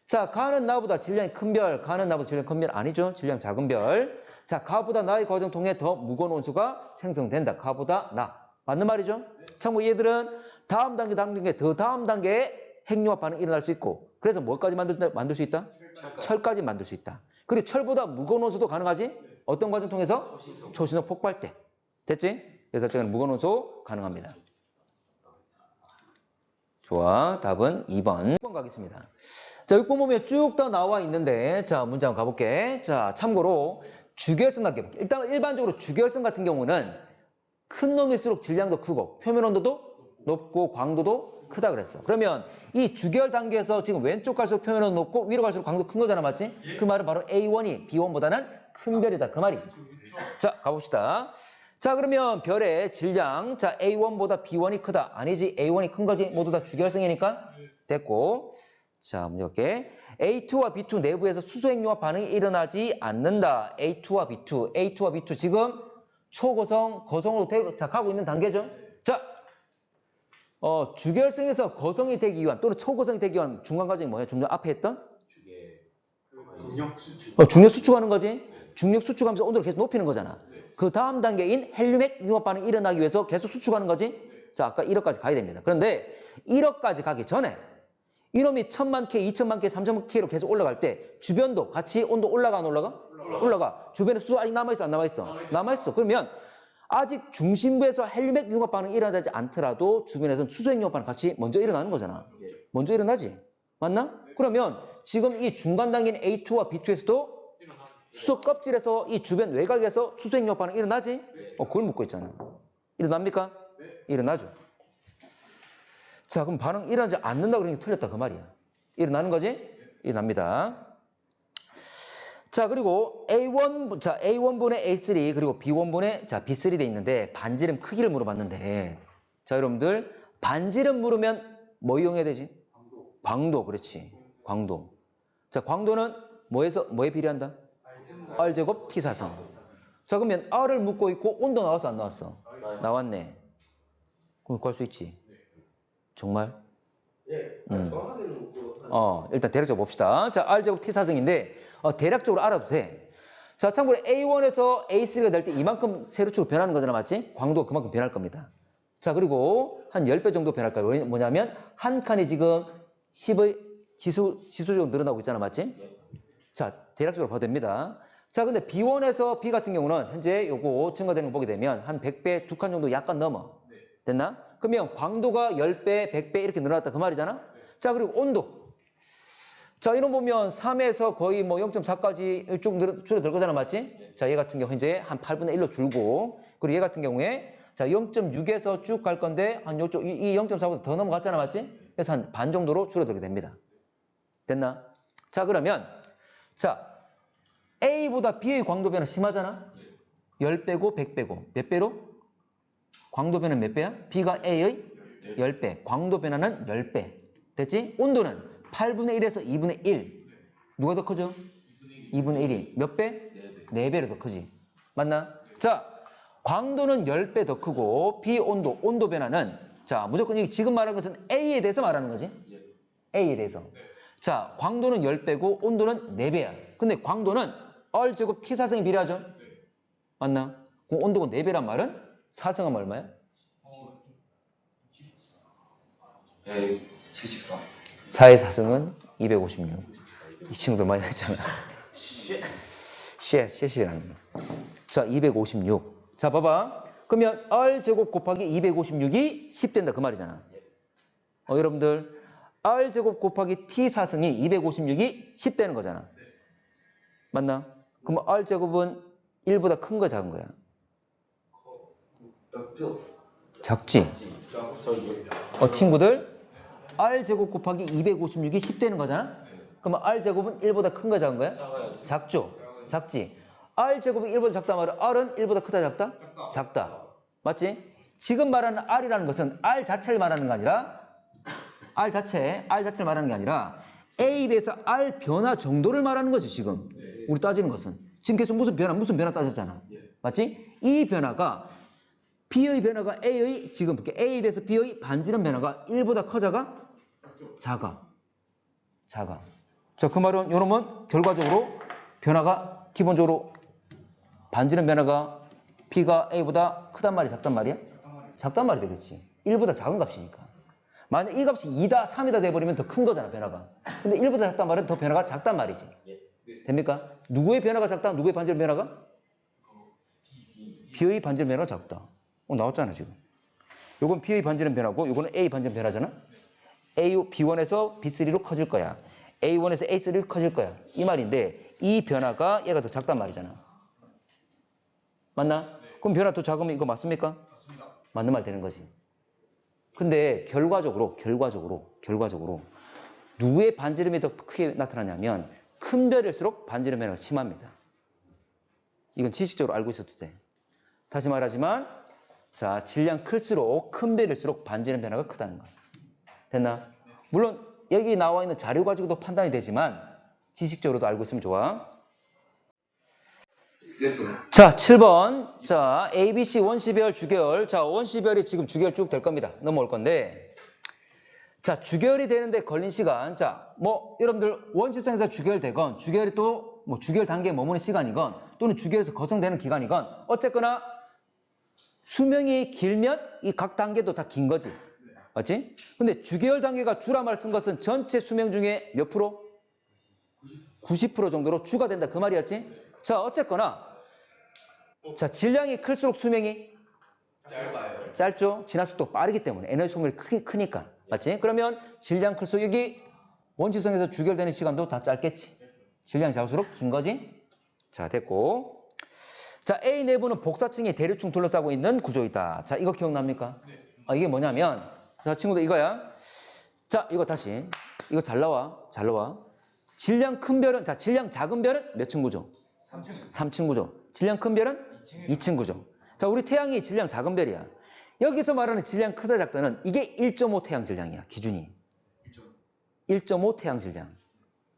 자, 가는 나보다 질량이 큰 별, 가는 나보다 질량이 큰 별 아니죠? 질량 작은 별. 자, 가보다 나의 과정 통해 더 무거운 원소가 생성된다. 가보다 나. 맞는 말이죠? 참고로 얘들은 다음 단계, 더 다음 단계에 핵융합 반응이 일어날 수 있고 그래서 뭐까지 만들 수 있다? 철까지 만들 수 있다. 그리고 철보다 무거운 원소도 가능하지? 어떤 과정 통해서? 초신성 폭발 때. 됐지? 그래서 저는 무거운 원소 가능합니다. 좋아. 답은 2번. 6번 가겠습니다. 자, 6번 보면 쭉 다 나와 있는데 자, 문제 한번 가볼게. 자, 참고로 주계열성 단계. 일단 일반적으로 주계열성 같은 경우는 큰 놈일수록 질량도 크고 표면 온도도 높고 광도도 크다 그랬어. 그러면 이 주계열 단계에서 지금 왼쪽 갈수록 표면 온도 높고 위로 갈수록 광도 큰 거잖아, 맞지? 그 말은 바로 A1이 B1보다는 큰 별이다. 그 말이지. 자, 가봅시다. 자, 그러면 별의 질량. 자, A1보다 B1이 크다. 아니지. A1이 큰 거지. 모두 다 주계열성이니까. 됐고. 자, 문제 볼게. A2와 B2 내부에서 수소핵융합 반응이 일어나지 않는다. A2와 B2. A2와 B2 지금 초고성, 거성으로 가고 있는 단계죠. 자, 주결성에서 거성이 되기 위한 또는 초고성이 되기 위한 중간 과정이 뭐야? 좀 더 앞에 했던?
중력 수축.
중력 수축하는 거지. 중력 수축하면서 온도를 계속 높이는 거잖아. 그 다음 단계인 헬륨핵 융합 반응이 일어나기 위해서 계속 수축하는 거지. 자, 아까 1억까지 가야 됩니다. 그런데 1억까지 가기 전에 이놈이 1000만 K, 2000만 K, 3000만 K로 계속 올라갈 때 주변도 같이 온도 올라가 안 올라가? 올라가. 주변에 수소 아직 남아있어 안 남아있어? 남아있어. 그러면 아직 중심부에서 헬륨핵 융합 반응이 일어나지 않더라도 주변에서는 수소핵 융합 반응 같이 먼저 일어나는 거잖아. 먼저 일어나지. 맞나? 그러면 지금 이 중간 단계인 A2와 B2에서도 수소 껍질에서 이 주변 외곽에서 수소핵 융합 반응 일어나지? 그걸 묻고 있잖아. 일어납니까? 일어나죠. 자, 그럼 반응 일어나지 않는다 그러니까 틀렸다 그 말이야. 일어나는 거지? 일어납니다. 자, 그리고 A1분의 A3 그리고 B1분의 B3 돼 있는데 반지름 크기를 물어봤는데 자, 여러분들 반지름 물으면 뭐 이용해야 되지? 광도, 그렇지. 광도. 자, 광도는 뭐에 비례한다? R제곱 T사승. 자, 그러면 R을 묻고 있고 온도 나왔어 안 나왔어? 나왔네. 그럼 구할 수 있지. 정말?
예. 정확하게는
일단 대략적으로 봅시다. 자, R제곱 T사승인데 대략적으로 알아도 돼. 자, 참고로 A1에서 A3가 될 때 이만큼 세로축으로 변하는 거잖아, 맞지? 광도가 그만큼 변할 겁니다. 자, 그리고 한 10배 정도 변할 거예요. 뭐냐면 한 칸이 지금 10의 지수적으로 늘어나고 있잖아, 맞지? 자, 대략적으로 봐도 됩니다. 자, 근데 B1에서 B 같은 경우는 현재 요거 증가되는 거 보게 되면 한 100배, 2칸 정도 약간 넘어. 됐나? 그러면 광도가 10배, 100배 이렇게 늘어났다 그 말이잖아? 자, 그리고 온도. 자, 이런 보면 3에서 거의 뭐 0.4까지 쭉 줄어들 거잖아, 맞지? 자, 얘 같은 경우 현재 한 8분의 1로 줄고, 그리고 얘 같은 경우에 자, 0.6에서 쭉 갈 건데 한 요쪽 이 0.4보다 더 넘어갔잖아, 맞지? 그래서 한 반 정도로 줄어들게 됩니다. 됐나? 자, 그러면 자, A보다 B의 광도 변화 심하잖아? 10배고 100배고 몇 배로? 광도 변화는 몇 배야? B가 A의 10배. 광도 변화는 10배. 됐지? 온도는 8분의 1에서 2분의 1. 누가 더 크죠? 2분의 1이. 몇 배? 4배로 더 크지. 맞나? 자, 광도는 10배 더 크고 B 온도 변화는 자, 무조건 이 지금 말하는 것은 A에 대해서 말하는 거지. A에 대해서. 자, 광도는 10배고 온도는 4배야. 근데 광도는 R제곱 T사승이 비례하죠? 맞나? 그럼 온도가 4배란 말은 사승하면 얼마야?
74.
4의 사승은 256. 이 친구들 많이 했잖아. 쉣이라는 거. 자, 256. 자, 봐봐. 그러면 R제곱 곱하기 256이 10 된다 그 말이잖아. 여러분들 R제곱 곱하기 T사승이 256이 10 되는 거잖아. 맞나? 그럼 R제곱은 1보다 큰 거 작은 거야? 작지? 친구들 R제곱 곱하기 256이 10 되는 거잖아? 그러면 R제곱은 1보다 큰 거 작은 거야? 작죠? 작지? R제곱이 1보다 작다 말은 R은 1보다 크다 작다? 작다. 맞지? 지금 말하는 R이라는 것은 R 자체를 말하는 게 아니라 R 자체를 말하는 게 아니라 A에 대해서 R 변화 정도를 말하는 거지 지금. 우리 따지는 것은. 지금 계속 무슨 변화 따졌잖아. 맞지? 이 변화가 B의 변화가 A의 지금 A에 대해서 B의 반지름 변화가 1보다 커져가? 작아. 자, 그 말은 요놈은 결과적으로 변화가 기본적으로 반지름 변화가 B가 A보다 크단 말이 작단 말이야? 작단 말이 되겠지. 1보다 작은 값이니까. 만약 이 값이 2다, 3이다 돼버리면 더 큰 거잖아, 변화가. 근데 1보다 작단 말은 더 변화가 작단 말이지. 됩니까? 누구의 변화가 작다? 누구의 반지름 변화가? B의 반지름 변화가 작다. 나왔잖아, 지금. 요건 B의 반지름 변화고, 요거는 A 반지름 변화잖아? B1에서 B3로 커질 거야. A1에서 A3로 커질 거야. 이 말인데, 이 변화가 얘가 더 작단 말이잖아. 맞나? 그럼 변화 더 작으면 이거 맞습니까? 맞는 말 되는 거지. 근데 결과적으로 누구의 반지름이 더 크게 나타나냐면 큰 별일수록 반지름 변화가 심합니다. 이건 지식적으로 알고 있어도 돼. 다시 말하지만 자, 질량 클수록 큰 별일수록 반지름 변화가 크다는 거야. 됐나? 물론 여기 나와 있는 자료 가지고도 판단이 되지만 지식적으로도 알고 있으면 좋아. 자, 7번. 자, ABC 원시별, 주결. 자, 원시별이 지금 주결 쭉 될 겁니다. 넘어올 건데. 자, 주결이 되는데 걸린 시간. 자, 뭐, 여러분들 원시성에서 주결되건, 주결이 또 뭐 주결 단계에 머무는 시간이건, 또는 주결에서 거성되는 기간이건, 어쨌거나 수명이 길면 이 각 단계도 다 긴 거지. 맞지? 근데 주결 단계가 주라 말 쓴 것은 전체 수명 중에 몇 프로? 90% 정도로 주가 된다. 그 말이었지? 자, 어쨌거나. 자, 질량이 클수록 수명이
짧아요.
짧죠? 진화 속도 빠르기 때문에 에너지 소모이 크니까. 맞지? 그러면 질량 클수록 여기 원시성에서 주결되는 시간도 다 짧겠지. 질량이 작을수록 긴 거지? 자, 됐고. 자, A 내부는 복사층이 대류층 둘러싸고 있는 구조이다. 자, 이거 기억납니까? 이게 뭐냐면, 자, 친구들 이거야. 자, 이거 다시. 이거 잘 나와. 잘 나와. 질량 큰 별은, 자, 질량 작은 별은 몇 층 구조?
3층.
3층 구조. 질량 큰 별은 2층 구조. 자, 우리 태양이 질량 작은 별이야. 여기서 말하는 질량 크다 작다는 이게 1.5 태양 질량이야. 기준이. 1.5 태양 질량.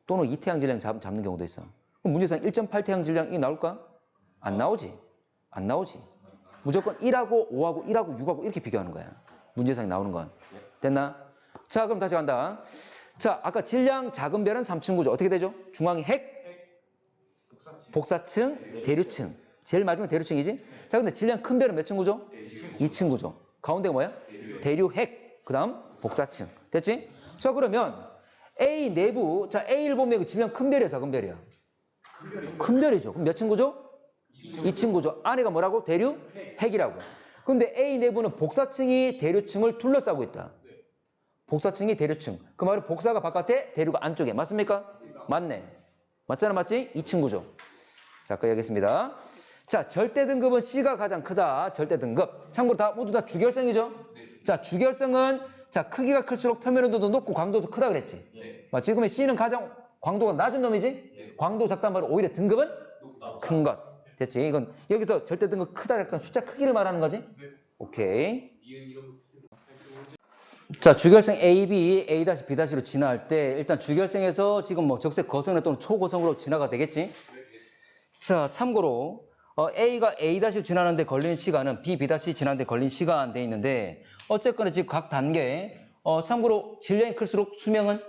또는 2 태양 질량 잡는 경우도 있어. 그럼 문제상 1.8 태양 질량이 나올까? 안 나오지. 안 나오지. 무조건 1하고 5하고 1하고 6하고 이렇게 비교하는 거야. 문제상이 나오는 건. 됐나? 자, 그럼 다시 간다. 자, 아까 질량 작은 별은 3층 구조. 어떻게 되죠? 중앙이 핵, 복사층, 대류층. 제일 마지막 대류층이지? 자, 근데 질량 큰 별은 몇 층 구조? 2층 구조. 가운데가 뭐야? 대류 핵. 그 다음 복사층. 됐지? 자, 그러면 A 내부, 자, A를 보면 그 질량 큰 별이야, 작은 별이야? 큰 별이죠. 그럼 몇 층 구조? 2층 구조. 안에가 뭐라고? 대류 핵이라고. 근데 A 내부는 복사층이 대류층을 둘러싸고 있다. 복사층이 대류층. 그 말은 복사가 바깥에, 대류가 안쪽에. 맞습니까? 맞네. 맞잖아, 맞지? 2층 구조. 자, 아까 얘기했습니다. 자, 절대 등급은 C가 가장 크다. 절대 등급. 참고로 모두 다 주결성이죠? 자, 주결성은 자, 크기가 클수록 표면 온도도 높고 광도도 크다 그랬지? 맞지? 그러면 C는 가장 광도가 낮은 놈이지? 광도 작단 말은 오히려 등급은 큰 것. 됐지? 이건 여기서 절대 등급 크다 작다 숫자 크기를 말하는 거지? 오케이. 자, 주결성 AB, A-B-로 진화할 때 일단 주결성에서 지금 뭐 적색 거성에 또는 초고성으로 진화가 되겠지? 자, 참고로 A가 A-로 진화하는데 걸리는 시간은 B-B 진화하는데 걸린 시간 돼 있는데 어쨌거나 지금 각 단계 참고로 질량이 클수록 수명은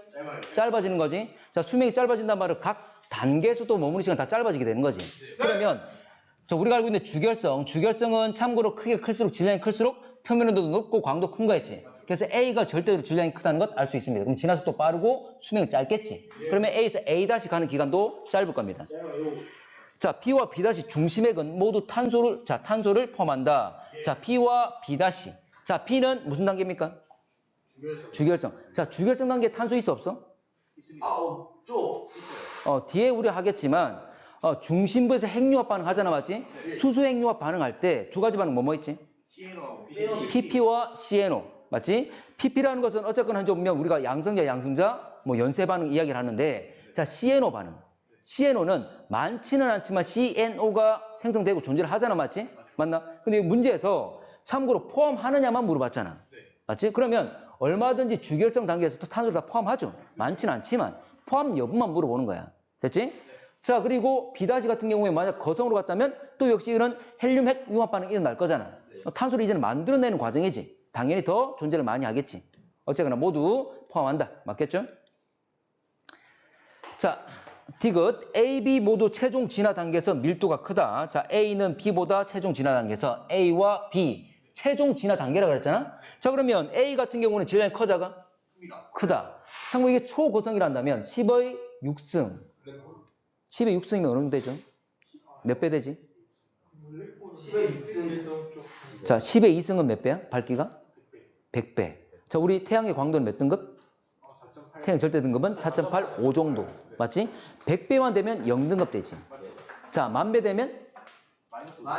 짧아지는 거지. 자, 수명이 짧아진단 말은 각 단계에서도 머무는 시간 다 짧아지게 되는 거지. 그러면 자, 우리가 알고 있는 주결성은 참고로 크게 클수록 질량이 클수록 표면 온도도 높고 광도 큰 거였지. 그래서 A가 절대로 질량이 크다는 것 알 수 있습니다. 그럼 진화 속도 빠르고 수명이 짧겠지. 그러면 A에서 A- 가는 기간도 짧을 겁니다. 자, B와 B- 중심액은 모두 탄소를 포함한다. 자, B와 B-. 자, B는 무슨 단계입니까? 주결성. 자, 주결성 단계에 탄소 있어, 없어?
없죠.
뒤에 우리 하겠지만, 중심부에서 핵융합 반응하잖아, 맞지? 수소 핵융합 반응할 때 두 가지 반응 뭐 있지? PP와 CNO. 맞지? PP라는 것은 어쨌거나 현재 보면 우리가 양성자, 뭐 연쇄 반응 이야기를 하는데, 자, CNO 반응. CNO는 많지는 않지만 CNO가 생성되고 존재를 하잖아, 맞지? 맞나? 근데 문제에서 참고로 포함하느냐만 물어봤잖아. 맞지? 그러면 얼마든지 주결성 단계에서 또 탄소를 다 포함하죠. 많지는 않지만 포함 여부만 물어보는 거야. 됐지? 자, 그리고 B- 같은 경우에 만약 거성으로 갔다면 또 역시 이런 헬륨 핵 융합 반응이 일어날 거잖아. 탄소를 이제는 만들어내는 과정이지. 당연히 더 존재를 많이 하겠지. 어쨌거나 모두 포함한다. 맞겠죠? 자, 디귿 A, B 모두 최종 진화 단계에서 밀도가 크다. 자, A는 B보다 최종 진화 단계에서 A와 B 최종 진화 단계라고 그랬잖아. 자, 그러면 A 같은 경우는 질량이 커자가? 크다. 참고 이게 초고성이란다면 10의 6승. 10의 6승이면 어느 정도 되죠? 몇 배 되지?
10의 2승.
자, 10의 2승은 몇 배야? 밝기가? 100배. 자, 우리 태양의 광도는 몇 등급? 태양 절대 등급은 4.8, 5 정도. 맞지? 100배만 되면 0등급 되지. 자, 10,000배 되면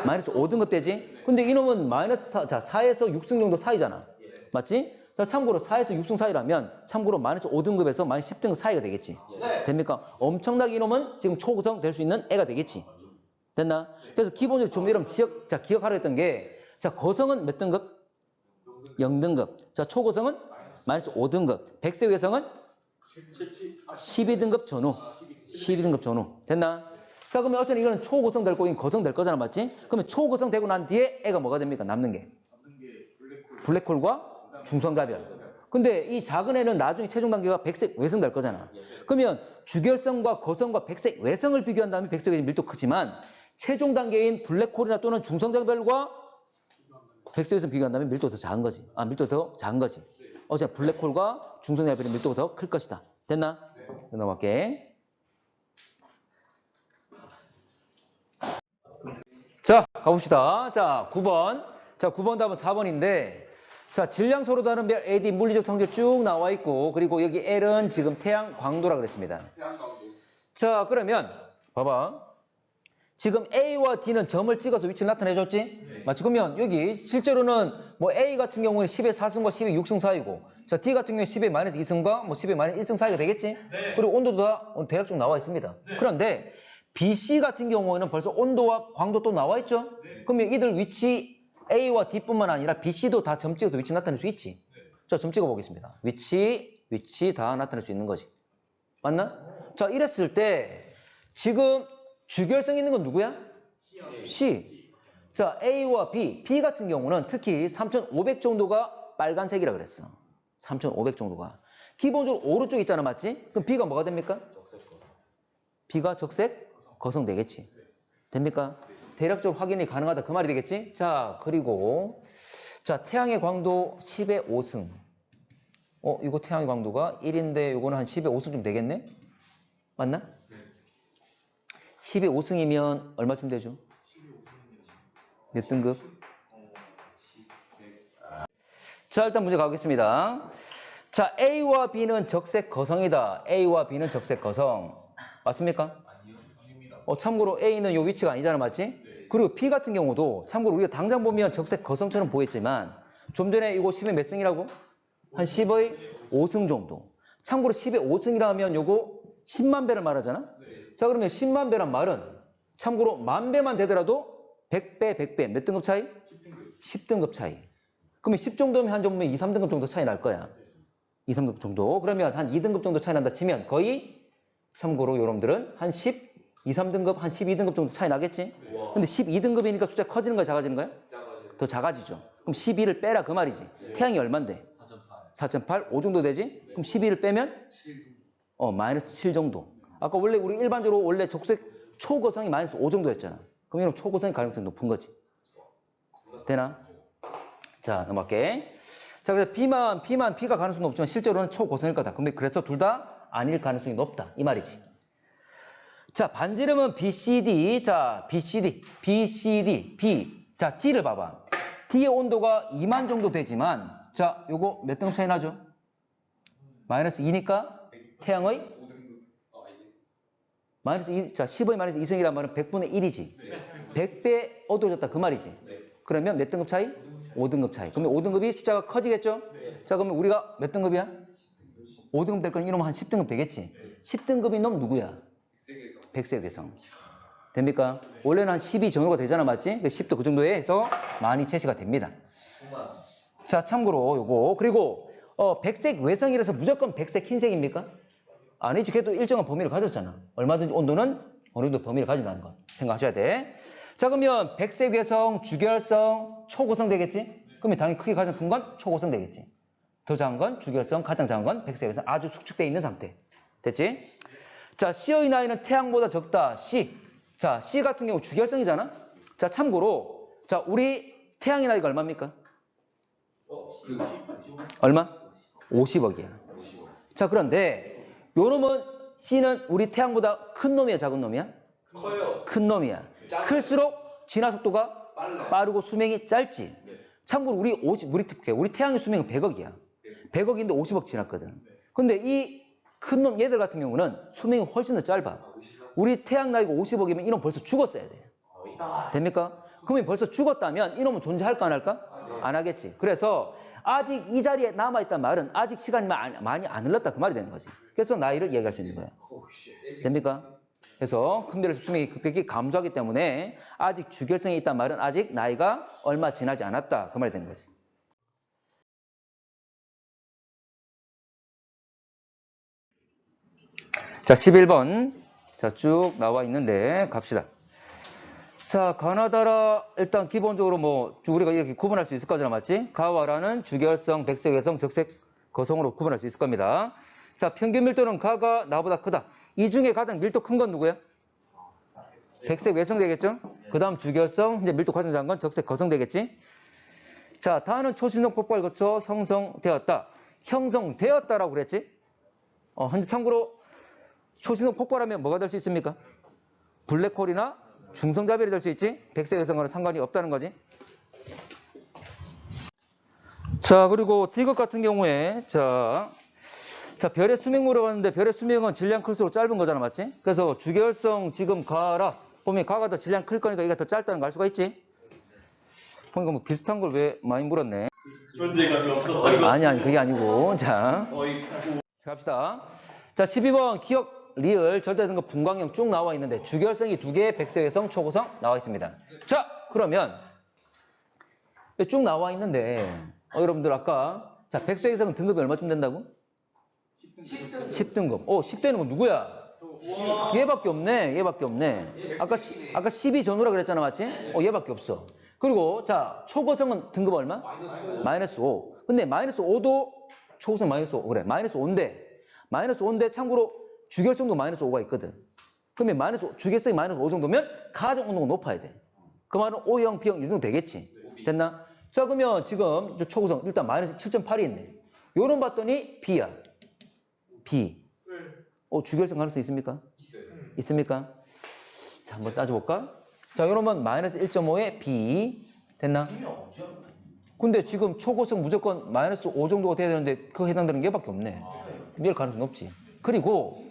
마이너스 5등급 되지? 근데 이놈은 마이너스 4에서 6승 정도 사이잖아. 맞지? 자, 참고로 4에서 6승 사이라면 참고로 마이너스 5등급에서 마이너스 10등급 사이가 되겠지. 됩니까? 엄청나게 이놈은 지금 초고성 될 수 있는 애가 되겠지. 됐나? 그래서 기본적으로 좀 이런 기억하려 했던 게, 자, 거성은 몇 등급? 0등급. 자, 초고성은 마이너스 5등급. 백색외성은 12등급 전후. 12등급 전후. 됐나? 자, 그러면 어차피 이거는 초고성 될 거긴 고성 될 거잖아, 맞지? 그러면 초고성 되고 난 뒤에 애가 뭐가 됩니까? 남는 게. 블랙홀과 중성자별. 근데 이 작은 애는 나중에 최종 단계가 백색 외성 될 거잖아. 그러면 주결성과 거성과 백색 외성을 비교한다면 백색 외성이 밀도 크지만 최종 단계인 블랙홀이나 또는 중성자별과 백색 외성 비교한다면 밀도가 더 작은 거지. 밀도가 더 작은 거지. 어차피 블랙홀과 중성자별의 밀도가 더 클 것이다. 됐나? 넘어갈게. 자, 가봅시다. 자, 9번. 자, 9번 답은 4번인데, 자, 질량 서로 다른 별 AD 물리적 성질 쭉 나와 있고, 그리고 여기 L은 지금 태양 광도라 그랬습니다. 자, 그러면, 봐봐. 지금 A와 D는 점을 찍어서 위치를 나타내줬지? 맞지? 그러면 여기 실제로는 뭐 A 같은 경우는 10의 4승과 10의 6승 사이고, 자, D 같은 경우는 10의 마이너스 2승과 뭐 10의 마이너스 1승 사이가 되겠지? 그리고 온도도 다 대략적으로 나와 있습니다. 그런데, BC 같은 경우에는 벌써 온도와 광도 또 나와 있죠? 그러면 이들 위치 A와 D뿐만 아니라 BC도 다 점 찍어서 위치 나타낼 수 있지? 자, 점 찍어 보겠습니다. 위치 다 나타낼 수 있는 거지. 맞나? 자, 이랬을 때 지금 주결성 있는 건 누구야? C. 자, A와 B 같은 경우는 특히 3500 정도가 빨간색이라 그랬어. 3500 정도가. 기본적으로 오른쪽 있잖아, 맞지? 그럼 B가 뭐가 됩니까? B가 적색? 거성 되겠지. 됩니까? 대략적으로 확인이 가능하다. 그 말이 되겠지? 자, 그리고, 자, 태양의 광도 10의 5승. 이거 태양의 광도가 1인데, 요거는 한 10의 5승 좀 되겠네? 맞나? 10의 5승이면 얼마쯤 되죠? 몇 등급? 자, 일단 문제 가보겠습니다. 자, A와 B는 적색 거성이다. A와 B는 적색 거성. 맞습니까? 참고로 A는 요 위치가 아니잖아, 맞지? 그리고 B 같은 경우도 참고로 우리가 당장 보면 적색 거성처럼 보였지만 좀 전에 이거 10의 몇 승이라고? 한 10의 5승 정도. 참고로 10의 5승이라면 요거 10만 배를 말하잖아? 자, 그러면 10만 배란 말은 참고로 만 배만 되더라도 100배, 100배. 몇 등급 차이? 10등급 차이. 그러면 10 정도면 한 정도면 2, 3등급 정도 차이 날 거야. 2, 3등급 정도. 그러면 한 2등급 정도 차이 난다 치면 거의 참고로 여러분들은 한 10, 2, 3등급, 한 12등급 정도 차이 나겠지? 근데 12등급이니까 숫자 커지는 거야, 작아지는 거야? 더 작아지죠. 그럼 12를 빼라 그 말이지. 태양이 얼만데? 4.8, 5 정도 되지? 그럼 12를 빼면? 마이너스 7 정도. 아까 원래 우리 일반적으로 원래 적색 초고성이 마이너스 5 정도였잖아. 그럼 이런 초고성의 가능성이 높은 거지. 되나? 자, 넘어갈게. 자, 그래서 B가 가능성이 높지만 실제로는 초고성일 거다. 그래서 둘 다 아닐 가능성이 높다. 이 말이지. 자, 반지름은 BCD. 자, BCD. B. 자, D를 봐봐. D의 온도가 2만 정도 되지만, 자, 요거 몇 등급 차이 나죠? 마이너스 2니까 태양의 마이너스 2, 자, 10의 마이너스 2승이란 말은 100분의 1이지. 100배 어두워졌다. 그 말이지. 그러면 몇 등급 차이? 5등급 차이. 그러면 5등급이 숫자가 커지겠죠? 자, 그러면 우리가 몇 등급이야? 5등급 될 거는 이러면 한 10등급 되겠지? 10등급이 놈 누구야? 백색외성. 됩니까? 원래는 한 12 정도가 되잖아, 맞지? 10도 그 정도에 해서 많이 제시가 됩니다. 자, 참고로 요거. 그리고 백색 외성이라서 무조건 백색 흰색입니까? 아니지. 걔도 일정한 범위를 가졌잖아. 얼마든지 온도는 어느 정도 범위를 가진다는 거 생각하셔야 돼. 자, 그러면 백색 외성, 주결성, 초고성 되겠지? 그러면 당연히 크게 가장 큰 건 초고성 되겠지. 더 작은 건 주결성, 가장 작은 건 백색 외성. 아주 수축되어 있는 상태. 됐지? 자, C의 나이는 태양보다 적다. C. 자, C 같은 경우 주결성이잖아? 자, 참고로, 자, 우리 태양의 나이가 얼마입니까? 얼마? 50억이야. 자, 그런데, 요 놈은 C는 우리 태양보다 큰 놈이야, 작은 놈이야?
커요.
큰 놈이야. 클수록 진화 속도가 빠르고 수명이 짧지. 참고로 우리 태양의 수명은 100억이야. 100억인데 50억 지났거든. 근데 이 큰 놈 얘들 같은 경우는 수명이 훨씬 더 짧아. 우리 태양 나이가 50억이면 이놈 벌써 죽었어야 돼. 됩니까? 그러면 벌써 죽었다면 이놈은 존재할까 안 할까? 안 하겠지. 그래서 아직 이 자리에 남아있단 말은 아직 시간이 많이 안 흘렀다 그 말이 되는 거지. 그래서 나이를 얘기할 수 있는 거야. 됩니까? 그래서 큰 별의 수명이 급격히 감소하기 때문에 아직 주결성이 있단 말은 아직 나이가 얼마 지나지 않았다 그 말이 되는 거지. 자, 11번. 자, 쭉 나와 있는데 갑시다. 자, 가나다라 일단 기본적으로 뭐 우리가 이렇게 구분할 수 있을 거잖아, 맞지? 가와라는 주결성, 백색외성, 적색 거성으로 구분할 수 있을 겁니다. 자, 평균 밀도는 가가 나보다 크다. 이 중에 가장 밀도 큰 건 누구야? 백색외성 되겠죠? 그 다음 주결성, 이제 밀도 가장 작은 건 적색 거성 되겠지? 자, 다는 초신성 폭발 거쳐 형성되었다. 형성되었다라고 그랬지? 현재 참고로 초신성 폭발하면 뭐가 될 수 있습니까? 블랙홀이나 중성자별이 될 수 있지? 백색외성과는 상관이 없다는 거지. 자, 그리고 디귿 같은 경우에 자, 별의 수명 물어봤는데 별의 수명은 질량 클수록 짧은 거잖아, 맞지? 그래서 주결성 지금 가라 보면 가가 더 질량 클 거니까 이게 더 짧다는 걸 알 수가 있지? 보니까 뭐 비슷한 걸 왜 많이 물었네.
존재감이 없어.
아니 그게 아니고. 자, 갑시다. 자, 12번 기억 리을 절대등급 분광형 쭉 나와 있는데 주결성이 2개, 백색외성, 초고성 나와 있습니다. 자, 그러면 쭉 나와 있는데 여러분들 아까 자, 백색외성은 등급이 얼마쯤 된다고? 10등급. 10되는 건 누구야? 얘밖에 없네. 얘밖에 없네. 아까 12 전후라 그랬잖아, 맞지? 얘밖에 없어. 그리고 자, 초고성은 등급 얼마? 마이너스 5. 근데 마이너스 5도 초고성 마이너스 5. 그래. 마이너스 5인데 참고로 주결성도 마이너스 5가 있거든. 그러면 주결성이 마이너스 5 정도면 가정 온도가 높아야 돼. 그 말은 O형, B형 이 정도 되겠지. 됐나? 자, 그러면 지금 초고성 일단 마이너스 7.8이 있네. 요런 봤더니 B야. B. 주결성 가능성 있습니까? 있습니까? 자, 한번 따져볼까? 자, 그러면 마이너스 1.5에 B. 됐나? 근데 지금 초고성 무조건 마이너스 5 정도가 돼야 되는데 그거 해당되는 게 밖에 없네. 이럴 가능성이 없지. 그리고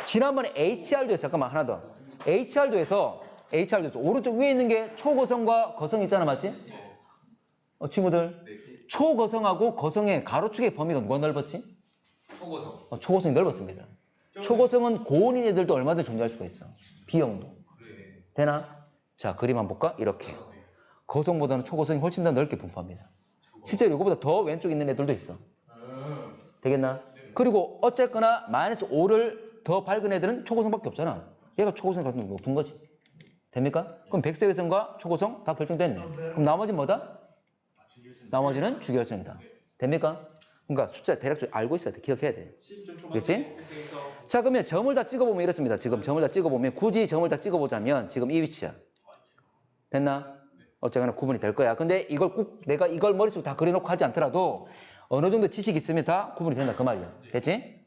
지난번에 HR도에서 잠깐만 하나 더. HR도에서 오른쪽 위에 있는 게 초고성과 거성 있잖아, 맞지? 친구들. 초거성하고 거성의 가로축의 범위가 누가 넓었지?
초고성.
초고성이 넓었습니다. 초고성은 고온인 애들도 얼마든지 존재할 수가 있어. B형도.
그래.
되나? 자, 그림 한번 볼까? 이렇게. 거성보다는 초고성이 훨씬 더 넓게 분포합니다. 실제로 이거보다 더 왼쪽에 있는 애들도 있어. 되겠나? 그리고 어쨌거나 마이너스 5를 더 밝은 애들은 초고성밖에 없잖아. 얘가 초고성 같은 거 높은 거지. 됩니까? 그럼 백색외성과 초고성 다 결정됐네. 그럼 나머지는 뭐다? 나머지는 주결성이다. 됩니까? 그러니까 숫자 대략적으로 알고 있어야 돼. 기억해야 돼. 그렇지? 자, 그러면 점을 다 찍어보면 이렇습니다. 지금 점을 다 찍어보면 굳이 점을 다 찍어보자면 지금 이 위치야. 됐나? 어쨌거나 구분이 될 거야. 근데 이걸 꼭 내가 이걸 머릿속에 다 그려놓고 하지 않더라도 어느 정도 지식이 있으면 다 구분이 된다. 그 말이야. 됐지?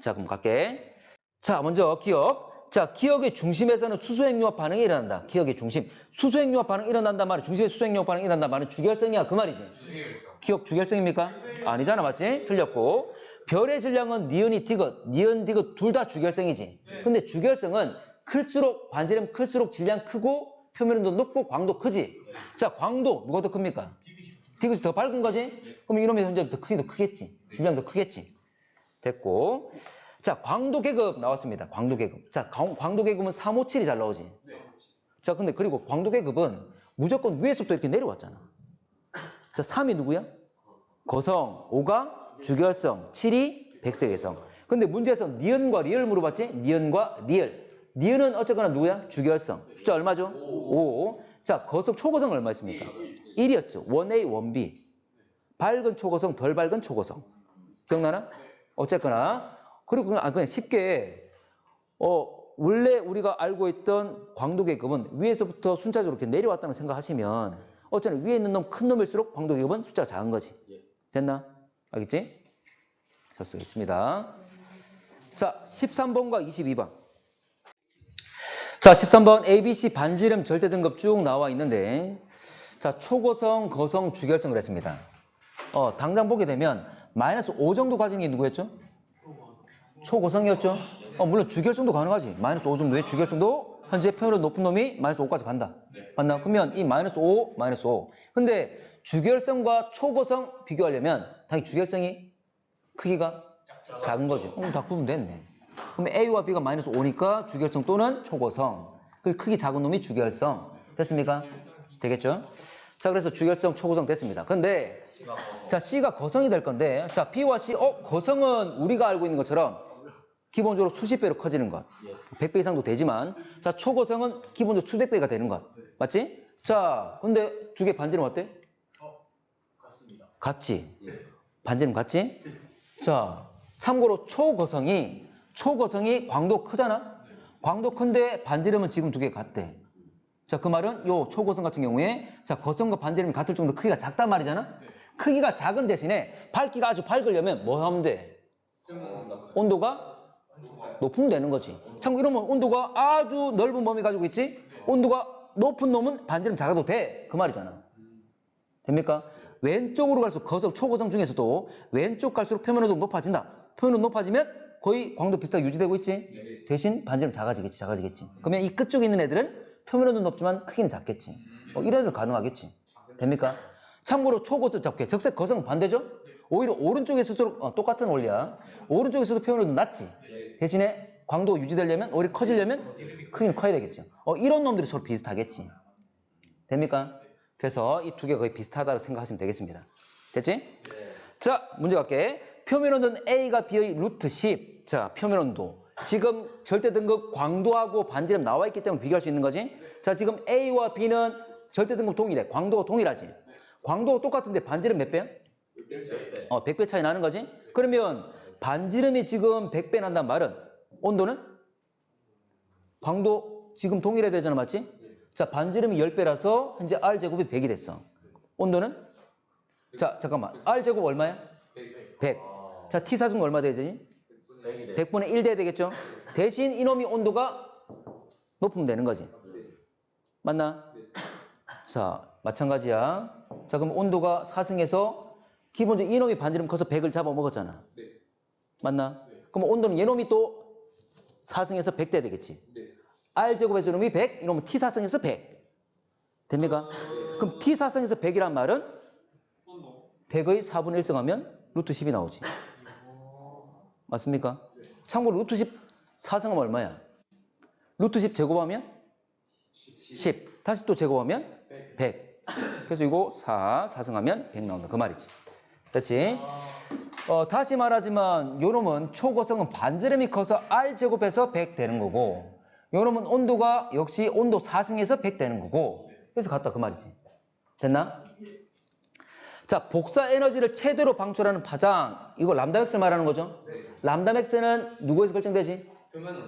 자, 그럼 갈게. 자, 먼저 기억. 자, 기억의 중심에서는 수소행유화 반응이 일어난다. 기억의 중심. 수소행유화 반응이 일어난단 말은 중심에 수소행유화 반응이 일어난단 말은 주결성이야. 그 말이지. 기억 주결성입니까? 아니잖아. 맞지? 틀렸고. 별의 질량은 니은이 디귿, 니은 디귿 둘 다 주결성이지. 근데 주결성은 클수록 반지름 클수록 질량 크고 표면온도 높고 광도 크지. 자, 광도 누가 더 큽니까? 디귿이 더 밝은 거지? 그럼 이놈의 현재 더 크기도 크겠지. 질량 더 크겠지. 됐고. 자, 광도 계급 나왔습니다. 광도 계급. 자, 광도 계급은 357이 잘 나오지. 자, 근데 그리고 광도 계급은 무조건 위에서부터 이렇게 내려왔잖아. 자, 3이 누구야? 거성, 5가 주결성, 7이 백색외성. 근데 문제에서 니은과 리을 물어봤지? 니은과 리을. 니은은 어쨌거나 누구야? 주결성. 숫자 얼마죠? 5. 자, 초고성 얼마 있습니까? 1이었죠. 1A, 1B. 밝은 초고성, 덜 밝은 초고성. 기억나나? 어쨌거나. 그리고 그냥 쉽게 원래 우리가 알고 있던 광도 계급은 위에서부터 순차적으로 이렇게 내려왔다는 생각하시면 어쨌든 위에 있는 놈 큰 놈일수록 광도 계급은 숫자가 작은 거지. 됐나? 알겠지? 자, 쓰겠습니다. 자, 13번과 22번. 자, 13번 ABC 반지름 절대 등급 쭉 나와 있는데 자, 초고성, 거성, 주결성을 했습니다. 당장 보게 되면 마이너스 5 정도 가진 게 누구였죠? 초고성이었죠? 물론 주결성도 가능하지. 마이너스 5 정도의 주결성도 현재 표면으로 높은 놈이 마이너스 5까지 간다. 맞나? 그러면 이 마이너스 5, 마이너스 5. 근데 주결성과 초고성 비교하려면 당연히 주결성이 크기가 작은 거죠. 다 구분됐네. 그럼 A와 B가 마이너스 5니까 주결성 또는 초고성. 그 크기 작은 놈이 주결성. 됐습니까? 되겠죠? 자, 그래서 주결성, 초고성 됐습니다. 근데 자, C가 거성이 될 건데 자, B와 C, 거성은 우리가 알고 있는 것처럼 기본적으로 수십 배로 커지는 것. 100배 이상도 되지만, 자, 초고성은 기본적으로 수백 배가 되는 것. 맞지? 자, 근데 두 개 반지름 어때?
같습니다.
같지? 반지름 같지? 자, 참고로 초고성이 광도 크잖아? 광도 큰데 반지름은 지금 두 개 같대. 자, 그 말은 요 초고성 같은 경우에 자, 고성과 반지름이 같을 정도 크기가 작단 말이잖아? 크기가 작은 대신에 밝기가 아주 밝으려면 뭐 하면 돼? 온도가 높으면 되는 거지. 참고 이러면 온도가 아주 넓은 범위 가지고 있지? 온도가 높은 놈은 반지름 작아도 돼. 그 말이잖아. 됩니까? 왼쪽으로 갈수록 초고성 중에서도 왼쪽 갈수록 표면 온도가 높아진다. 표면 온도 높아지면 거의 광도 비슷하게 유지되고 있지? 대신 반지름 작아지겠지. 그러면 이 끝쪽에 있는 애들은 표면 온도는 높지만 크기는 작겠지. 이런 애들 가능하겠지. 됩니까? 참고로 초고성 잡게 적색 거성은 반대죠? 오히려 오른쪽에서도 똑같은 원리야. 오른쪽에서도 표면 온도 낮지. 대신에 광도가 유지되려면 오히려 커지려면 크기는 커야 되겠죠. 이런 놈들이 서로 비슷하겠지. 됩니까? 그래서 이 두 개 거의 비슷하다고 생각하시면 되겠습니다. 됐지? 자, 문제 갈게. 표면 온도는 A가 B의 루트 10. 자, 표면 온도. 지금 절대 등급 광도하고 반지름 나와 있기 때문에 비교할 수 있는 거지. 자, 지금 A와 B는 절대 등급 동일해. 광도가 동일하지. 광도가 똑같은데 반지름 몇 배야? 100배 차이 나는 거지. 그러면 반지름이 지금 100배 난다는 말은 온도는? 광도 지금 동일해야 되잖아, 맞지? 자, 반지름이 10배라서 현재 R제곱이 100이 됐어. 온도는? 자, 잠깐만. R제곱 얼마야? 100. 자, T사승 얼마 되지? 100분의 1 돼야 되겠죠? 대신 이놈이 온도가 높으면 되는 거지. 맞나? 자, 마찬가지야. 자, 그럼 온도가 사승해서 기본적으로 이놈이 반지름 커서 100을 잡아먹었잖아. 맞나? 그럼 온도는 얘놈이 또 사승해서 100 돼야 되겠지. R제곱에서 이놈이 100, 이놈은 T사승해서 100. 됩니까? 그럼 T사승해서 100이란 말은 100의 4분의 1승 하면 루트 10이 나오지. 맞습니까? 참고로 루트 10 4승하면 얼마야? 루트 10 제곱하면 10. 다시 또 제곱하면 100. 그래서 이거 4승하면 100 나온다. 그 말이지. 됐지? 다시 말하지만 요놈은 초고성은 반지름이 커서 R제곱해서 100 되는 거고 요놈은 온도가 역시 온도 4승해서 100 되는 거고 그래서 같다. 그 말이지. 됐나? 자, 복사 에너지를 최대로 방출하는 파장. 이거 람다맥스를 말하는 거죠? 람다맥스는 누구에서 결정되지?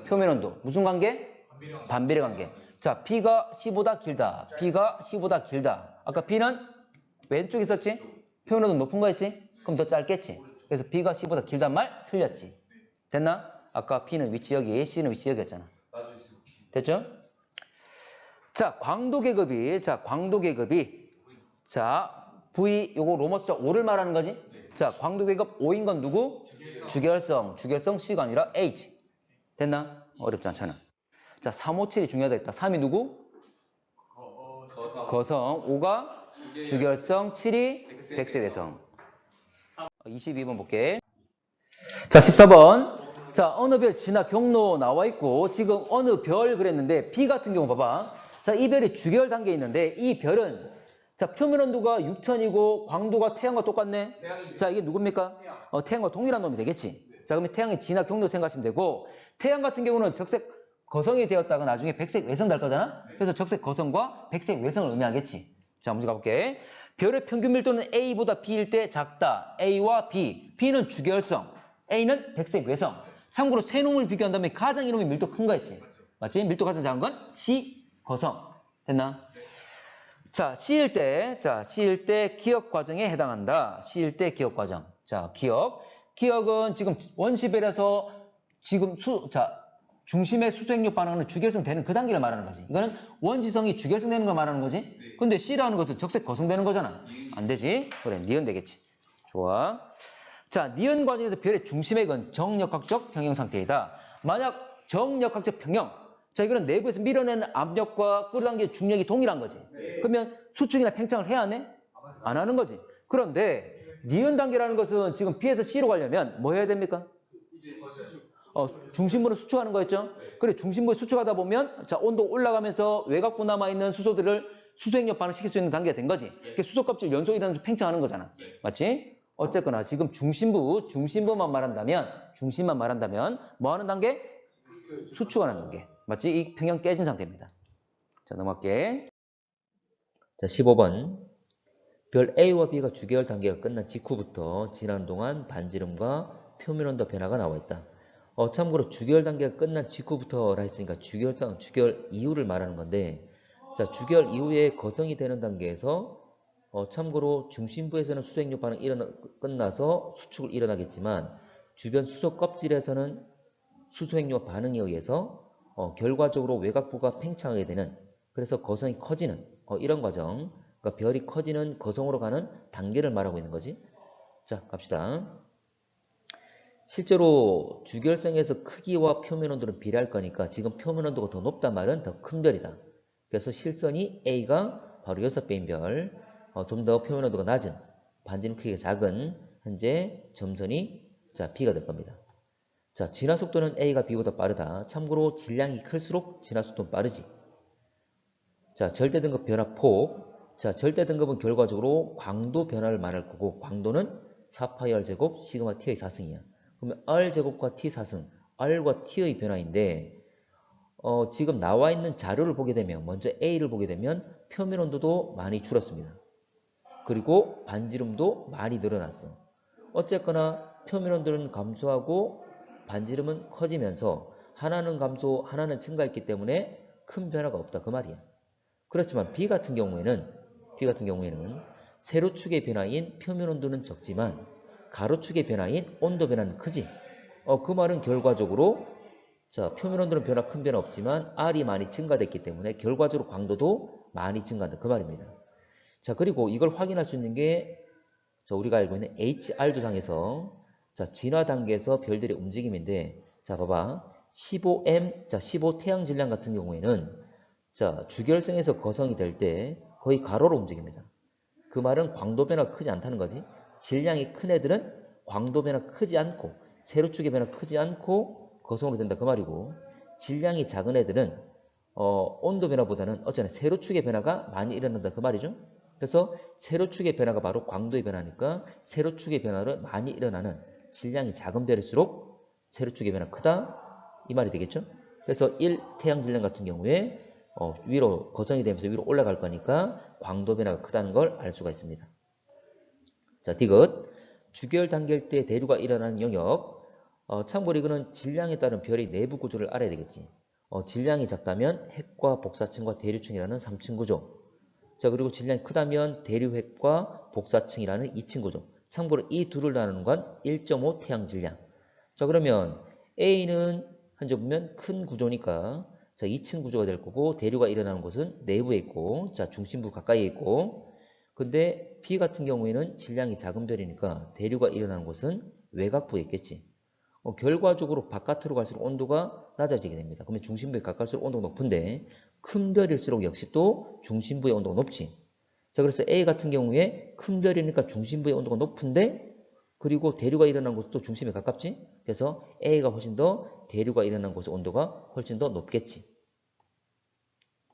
표면 온도. 무슨 관계? 반비례 관계. 자, B가 C보다 길다. B가 C보다 길다. 아까 B는 왼쪽에 있었지? 표면 온도 높은 거 했지? 그럼 더 짧겠지? 그래서 B가 C보다 길단 말 틀렸지? 됐나? 아까 B는 위치 여기, C는 위치 여기였잖아. 됐죠? 자, 광도 계급이 자, V 요거 로머 숫자 5를 말하는 거지? 자, 광도 계급 5인 건 누구? 주결성 C가 아니라 H. 됐나? 어렵지 않잖아. 자, 357이 중요하다 했다. 3이 누구? 거성. 5가 주결성, 7이 백색외성. 22번 볼게. 자, 14번. 자, 어느 별 진화 경로 나와 있고 지금 어느 별 그랬는데 B 같은 경우 봐봐. 자, 이 별이 주결 단계에 있는데 이 별은 자, 표면 온도가 6000이고 광도가 태양과 똑같네. 자, 이게 누굽니까? 태양과 동일한 놈이 되겠지. 자, 그러면 태양의 진화 경로 생각하시면 되고 태양 같은 경우는 적색 거성이 되었다가 나중에 백색 외성 될 거잖아. 그래서 적색 거성과 백색 외성을 의미하겠지. 자, 문제 가볼게. 별의 평균 밀도는 A보다 B일 때 작다. A와 B. B는 주결성. A는 백색 외성. 참고로 세 놈을 비교한다면 가장 이놈이 밀도 큰 거였지. 맞지? 밀도 가장 작은 건 C 거성. 됐나? 자, C일 때 기억 과정에 해당한다. C일 때 기억 과정. 자, 기억은 지금 원시별에서 지금 중심의 수소행력 반응은 주결성 되는 그 단계를 말하는 거지. 이거는 원시성이 주결성 되는 걸 말하는 거지. 근데 C라는 것은 적색 거성되는 거잖아. 안 되지? 그래, 니은 되겠지. 좋아. 자, 니은 과정에서 별의 중심액은 정역학적 평형 상태이다. 만약 정역학적 평형. 자, 이거는 내부에서 밀어내는 압력과 끌어당기는 중력이 동일한 거지. 그러면 수축이나 팽창을 해야 하네? 안 하는 거지. 그런데 니은 단계라는 것은 지금 B에서 C로 가려면 뭐 해야 됩니까? 중심부를 수축하는 거였죠? 그래, 중심부를 수축하다 보면 자, 온도 올라가면서 외곽부 남아있는 수소들을 수소행력 반응시킬 수 있는 단계가 된 거지. 수소 껍질 연속이라는 팽창하는 거잖아. 맞지? 어쨌거나 지금 중심부만 말한다면 뭐 하는 단계? 수축하는 단계. 맞지? 이 평형 깨진 상태입니다. 자, 넘어갈게. 자, 15번. 별 A와 B가 주계열 단계가 끝난 직후부터 지난 동안 반지름과 표면 온도 변화가 나와 있다. 참고로 주계열 단계가 끝난 직후부터라 했으니까 주계열 이후를 말하는 건데, 자, 주계열 이후에 거성이 되는 단계에서 참고로 중심부에서는 수소핵력 반응이 끝나서 수축을 일어나겠지만 주변 수소 껍질에서는 수소핵력 반응에 의해서 결과적으로 외곽부가 팽창하게 되는, 그래서 거성이 커지는 이런 과정, 그러니까 별이 커지는 거성으로 가는 단계를 말하고 있는 거지. 자, 갑시다. 실제로 주결성에서 크기와 표면 온도는 비례할 거니까 지금 표면 온도가 더 높단 말은 더 큰 별이다. 그래서 실선이 A가 바로 6배인 별, 좀 더 표면 온도가 낮은, 반지름 크기가 작은 현재 점선이 자 B가 될 겁니다. 자, 진화 속도는 A가 B보다 빠르다. 참고로 질량이 클수록 진화 속도는 빠르지. 자, 절대 등급 변화 폭. 자, 절대 등급은 결과적으로 광도 변화를 말할 거고, 광도는 4파이 R제곱 시그마 T의 4승이야. 그러면 R제곱과 T 4승, R과 T의 변화인데, 지금 나와 있는 자료를 보게 되면, 먼저 A를 보게 되면 표면 온도도 많이 줄었습니다. 그리고 반지름도 많이 늘어났어. 어쨌거나 표면 온도는 감소하고 반지름은 커지면서 하나는 감소, 하나는 증가했기 때문에 큰 변화가 없다. 그 말이야. 그렇지만 B 같은 경우에는 세로축의 변화인 표면 온도는 적지만 가로축의 변화인 온도 변화는 크지. 그 말은 결과적으로 자, 표면 온도는 큰 변화 없지만 R이 많이 증가됐기 때문에 결과적으로 광도도 많이 증가한다. 그 말입니다. 자, 그리고 이걸 확인할 수 있는 게 자, 우리가 알고 있는 HR도상에서 자, 진화 단계에서 별들의 움직임인데, 자, 봐봐. 15M, 자, 15 태양 질량 같은 경우에는 자, 주결성에서 거성이 될 때 거의 가로로 움직입니다. 그 말은 광도 변화가 크지 않다는 거지. 질량이 큰 애들은 광도 변화가 크지 않고 세로축의 변화가 크지 않고 거성으로 된다. 그 말이고, 질량이 작은 애들은 온도 변화보다는 어쩌나 세로축의 변화가 많이 일어난다. 그 말이죠. 그래서 세로축의 변화가 바로 광도의 변화니까 세로축의 변화를 많이 일어나는 질량이 작은 별일수록 세로축의 변화가 크다. 이 말이 되겠죠. 그래서 1 태양 질량 같은 경우에 위로 거성이 되면서 위로 올라갈 거니까 광도 변화가 크다는 걸 알 수가 있습니다. 자, 디귿. 주계열 단계일 때 대류가 일어나는 영역. 참고로 이거는 질량에 따른 별의 내부 구조를 알아야 되겠지. 질량이 작다면 핵과 복사층과 대류층이라는 3층 구조. 자, 그리고 질량이 크다면 대류핵과 복사층이라는 2층 구조. 참고로 이 둘을 나누는 건 1.5 태양 질량. 자, 그러면 A는 현재 보면 큰 구조니까 자, 2층 구조가 될 거고, 대류가 일어나는 곳은 내부에 있고, 자, 중심부 가까이에 있고, 근데 B 같은 경우에는 질량이 작은 별이니까 대류가 일어나는 곳은 외곽부에 있겠지. 결과적으로 바깥으로 갈수록 온도가 낮아지게 됩니다. 그러면 중심부에 가까울수록 온도가 높은데, 큰 별일수록 역시 또 중심부의 온도가 높지. 자, 그래서 A 같은 경우에 큰 별이니까 중심부의 온도가 높은데, 그리고 대류가 일어난 곳도 중심에 가깝지. 그래서 A가 훨씬 더 대류가 일어난 곳의 온도가 훨씬 더 높겠지.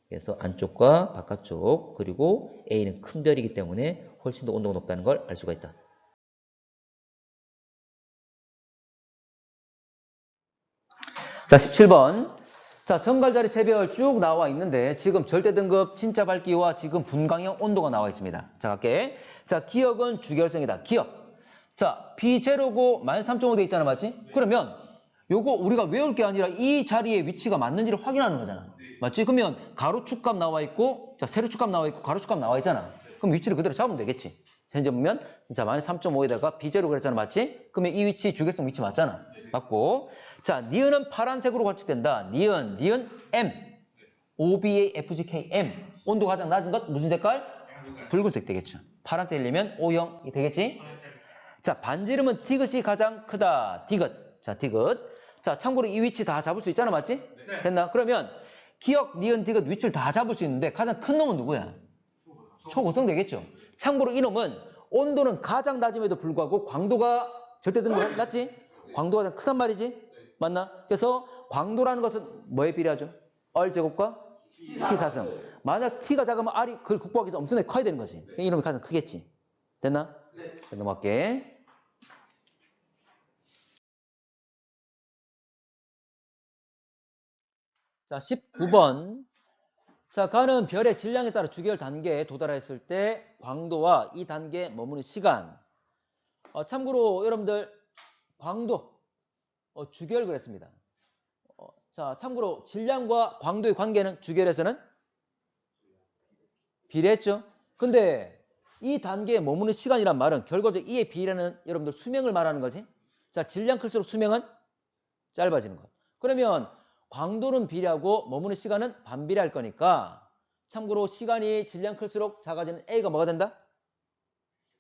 그래서 안쪽과 바깥쪽, 그리고 A는 큰 별이기 때문에 훨씬 더 온도가 높다는 걸 알 수가 있다. 자, 17번. 자, 정갈자리 세별 쭉 나와 있는데 지금 절대 등급 진짜 밝기와 지금 분광형 온도가 나와 있습니다. 자, 갈게. 자, 기억은 주결성이다. 기억. 자, B0고 13.5 돼 있잖아. 맞지? 그러면 요거 우리가 외울 게 아니라 이 자리에 위치가 맞는지를 확인하는 거잖아. 맞지? 그러면 가로축값 나와 있고, 자, 세로축값 나와 있고, 가로축값 나와 있잖아. 그럼 위치를 그대로 잡으면 되겠지. 현재 보면, 자, 3.5에다가 B0 그랬잖아. 맞지? 그러면 이 위치, 주결성 위치 맞잖아. 맞고. 자, 니은은 파란색으로 관측된다. 니은 M. OBA, FGK, M. 온도가 가장 낮은 것, 무슨 색깔? 붉은색 되겠죠. 파란색 일리면 O형이 되겠지? 자, 반지름은 디귿이 가장 크다. 디귿. 자, 디귿. 자, 참고로 이 위치 다 잡을 수 있잖아. 맞지? 네. 됐나? 그러면 기억, 니은, 디귿 위치를 다 잡을 수 있는데 가장 큰 놈은 누구야? 초고성 되겠죠. 참고로 이놈은 온도는 가장 낮음에도 불구하고 광도가 절대 등급 낮지? 광도가 가장 크단 말이지? 맞나? 그래서 광도라는 것은 뭐에 비례하죠? R제곱과 T4승. 만약 T가 작으면 R이 그걸 극복하기 위해서 엄청나게 커야 되는 거지. 이놈이 가장 크겠지. 됐나? 네. 넘어갈게. 자, 19번. 자, 가는 별의 질량에 따라 주기열 단계에 도달했을 때 광도와 이 단계에 머무는 시간. 참고로 여러분들 광도, 주기열 그랬습니다. 자, 참고로 질량과 광도의 관계는 주기열에서는 비례했죠. 근데 이 단계에 머무는 시간이란 말은 결과적 이의 비례는 여러분들 수명을 말하는 거지. 자, 질량 클수록 수명은 짧아지는 거야. 그러면 광도는 비례하고 머무는 시간은 반비례할 거니까 참고로 시간이 질량 클수록 작아지는 A가 뭐가 된다?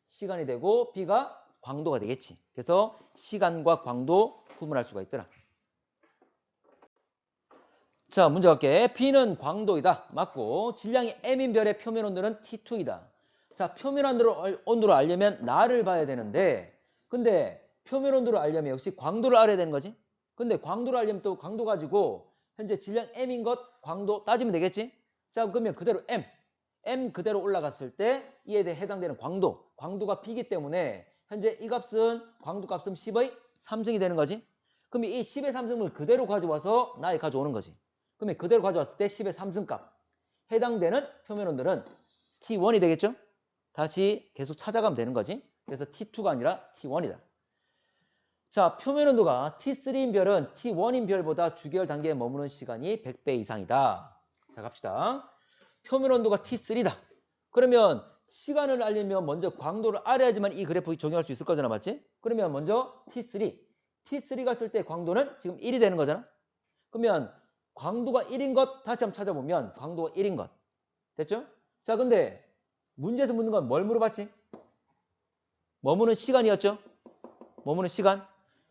시간이 되고 B가 광도가 되겠지. 그래서 시간과 광도 구분할 수가 있더라. 자, 문제 갈게. B는 광도이다. 맞고 질량이 M인 별의 표면 온도는 T2이다. 자, 표면 온도를 알려면 나를 봐야 되는데 근데 표면 온도를 알려면 역시 광도를 알아야 되는 거지. 근데 광도를 알려면 또 광도 가지고 현재 질량 M인 것 광도 따지면 되겠지. 자, 그러면 그대로 M 그대로 올라갔을 때 이에 대해 해당되는 광도가 B이기 때문에 현재 이 값은 광도 값은 10의 3승이 되는 거지. 그럼 이 10의 3승을 그대로 가져와서 나에 가져오는 거지. 그러면 그대로 가져왔을 때 10의 3승 값 해당되는 표면 온도는 T1이 되겠죠? 다시 계속 찾아가면 되는 거지. 그래서 T2가 아니라 T1이다. 자, 표면 온도가 T3인 별은 T1인 별보다 주기열 단계에 머무는 시간이 100배 이상이다. 자, 갑시다. 표면 온도가 T3다. 그러면 시간을 알려면 먼저 광도를 알아야지만 이 그래프 적용할 수 있을 거잖아. 맞지? 그러면 먼저 T3 갔을 때 광도는 지금 1이 되는 거잖아. 그러면 광도가 1인 것 다시 한번 찾아보면 광도가 1인 것. 됐죠? 자, 근데 문제에서 묻는 건 뭘 물어봤지? 머무는 시간이었죠? 머무는 시간.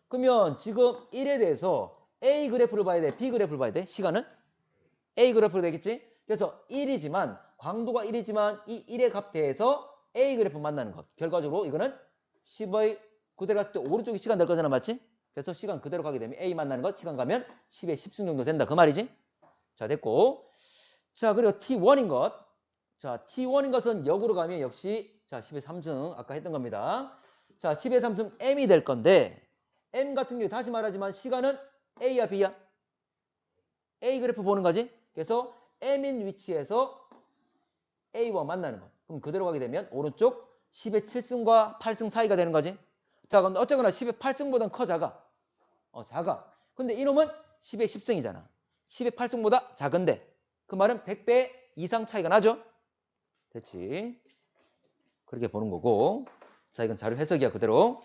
그러면 지금 1에 대해서 A 그래프를 봐야 돼? B 그래프를 봐야 돼? 시간은? A 그래프로 되겠지? 그래서 1이지만 광도가 1이지만 이 1의 값 대해서 A 그래프 만나는 것. 결과적으로 이거는 10의 그대로 갔을 때 오른쪽이 시간 될 거잖아. 맞지? 그래서 시간 그대로 가게 되면 A 만나는 것 시간 가면 10의 10승 정도 된다. 그 말이지? 자, 됐고. 자, 그리고 T1인 것. 자, T1인 것은 역으로 가면 역시 자, 10의 3승 아까 했던 겁니다. 자, 10의 3승 M이 될 건데 M 같은 경우에 다시 말하지만 시간은 A야 B야? A 그래프 보는 거지. 그래서 M인 위치에서 A와 만나는 것. 그럼 그대로 가게 되면 오른쪽 10의 7승과 8승 사이가 되는 거지. 자, 근데 어쨌거나 10의 8승보다는 커 작아? 작아. 근데 이놈은 10의 10승이잖아. 10의 8승보다 작은데 그 말은 100배 이상 차이가 나죠? 됐지? 그렇게 보는 거고. 자, 이건 자료 해석이야 그대로.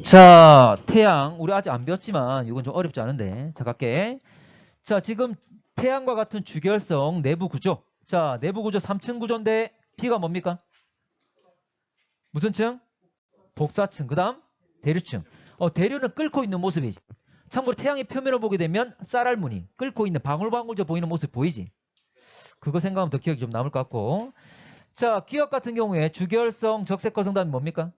자, 태양. 우리 아직 안 배웠지만 이건 좀 어렵지 않은데. 자, 갈게. 자, 지금 태양과 같은 주결성 내부 구조. 자, 내부 구조 3층 구조인데 B가 뭡니까? 무슨 층? 복사층. 그 다음 대류층. 대류는 끓고 있는 모습이지. 참고로 태양의 표면을 보게 되면 쌀알무늬 끓고 있는 방울방울져 보이는 모습 보이지? 그거 생각하면 더 기억이 좀 남을 것 같고. 자, 기억 같은 경우에 주결성 적색거성 다음이 뭡니까?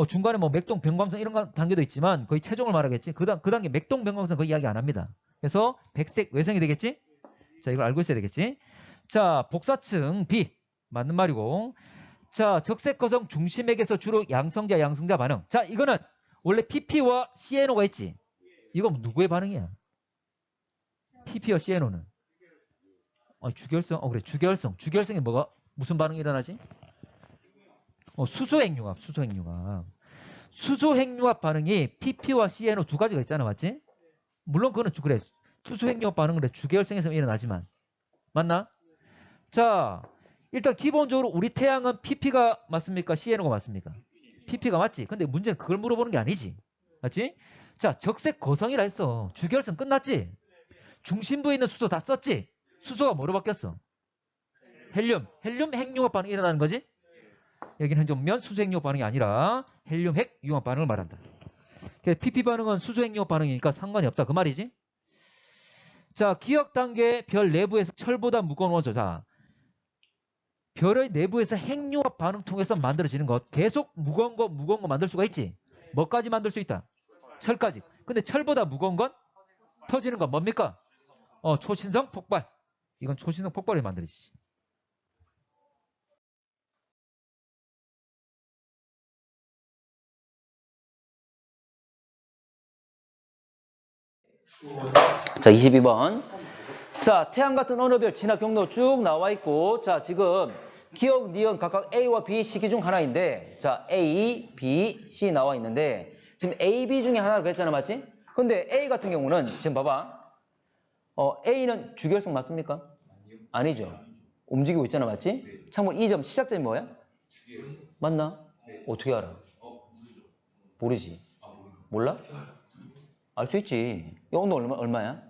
중간에 뭐 맥동, 변광성 이런 단계도 있지만 거의 최종을 말하겠지. 그 단계 맥동, 변광성 거의 이야기 안 합니다. 그래서 백색 외성이 되겠지? 자, 이걸 알고 있어야 되겠지? 자, 복사층 B. 맞는 말이고. 자, 적색거성 중심액에서 주로 양성자 반응. 자, 이거는 원래 PP와 CNO가 있지. 이건 누구의 반응이야? PP와 CNO는? 주결성. 그래. 주결성이 뭐가 무슨 반응이 일어나지? 수소핵융합. 수소핵융합 반응이 PP와 CNO 두 가지가 있잖아. 맞지? 물론 그거는 그래. 수소핵융합 반응은 그래. 주결성에서 일어나지만. 맞나? 자, 일단 기본적으로 우리 태양은 PP가 맞습니까? CNO가 맞습니까? PP가 맞지. 근데 문제는 그걸 물어보는 게 아니지. 맞지? 자, 적색 거성이라 했어. 주결성 끝났지? 중심부에 있는 수소 다 썼지? 수소가 뭐로 바뀌었어? 헬륨 핵융합 반응이 일어나는 거지? 여기는 현재 보면 수소 핵융합 반응이 아니라 헬륨 핵 융합 반응을 말한다. PP 반응은 수소 핵융합 반응이니까 상관이 없다. 그 말이지? 자, 기억 단계 별 내부에서 철보다 무거운 원소. 자, 별의 내부에서 핵융합 반응 통해서 만들어지는 것. 계속 무거운 거 만들 수가 있지. 뭐까지 만들 수 있다? 철까지. 근데 철보다 무거운 건 터지는 건 뭡니까? 초신성 폭발. 이건 초신성 폭발을 만들지. 자, 22번. 자, 태양 같은 언어별 진화 경로 쭉 나와 있고, 자, 지금 기억, 니은 각각 A와 B 시기 중 하나인데, 자, A, B, C 나와 있는데, 지금 A, B 중에 하나로 그랬잖아, 맞지? 근데 A 같은 경우는, 지금 봐봐. A는 주결성 맞습니까? 아니죠. 움직이고 있잖아, 맞지? 참고로 이 점 시작점이 뭐야? 맞나? 어떻게 알아? 모르지. 몰라? 알 수 있지. 이 온도 얼마야?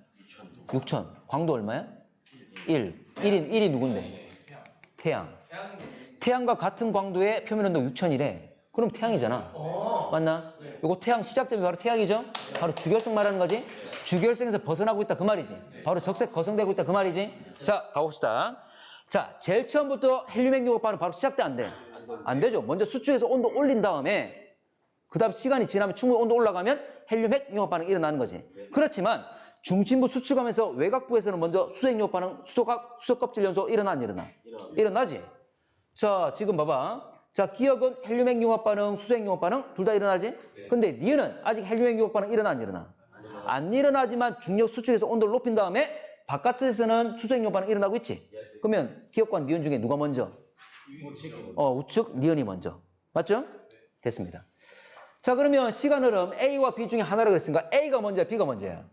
6,000. 광도 얼마야? 1. 1이 누군데? 태양. 태양과 같은 광도의 표면 온도 6,000이래. 그럼 태양이잖아. 맞나? 요거 태양 시작점이 바로 태양이죠? 바로 주결성 말하는 거지? 주결성에서 벗어나고 있다 그 말이지. 바로 적색 거성되고 있다 그 말이지. 자, 가봅시다. 자, 제일 처음부터 헬륨 핵융합반응 바로 시작돼 안 돼? 안 되죠. 먼저 수축해서 온도 올린 다음에 그 다음 시간이 지나면 충분히 온도 올라가면 헬륨 핵융합 반응이 일어나는 거지. 그렇지만 중심부 수축하면서 외곽부에서는 먼저 수핵융합 반응, 수소 껍질 연소 일어나 안 일어나? 일어나지. 자, 지금 봐봐. 자, 기억은 헬륨 핵융합 반응, 수소 핵융합 반응 둘 다 일어나지? 근데 니은은 아직 헬륨 핵융합 반응 일어나 안 일어나? 안 일어나지만 중력 수축해서 온도를 높인 다음에 바깥에서는 수소 핵융합 반응 일어나고 있지. 그러면 기억과 니은 중에 누가 먼저? 우측 니은이 먼저. 맞죠? 됐습니다. 자, 그러면 시간 흐름 A와 B 중에 하나라고 그랬으니까 A가 먼저야, B가 먼저야?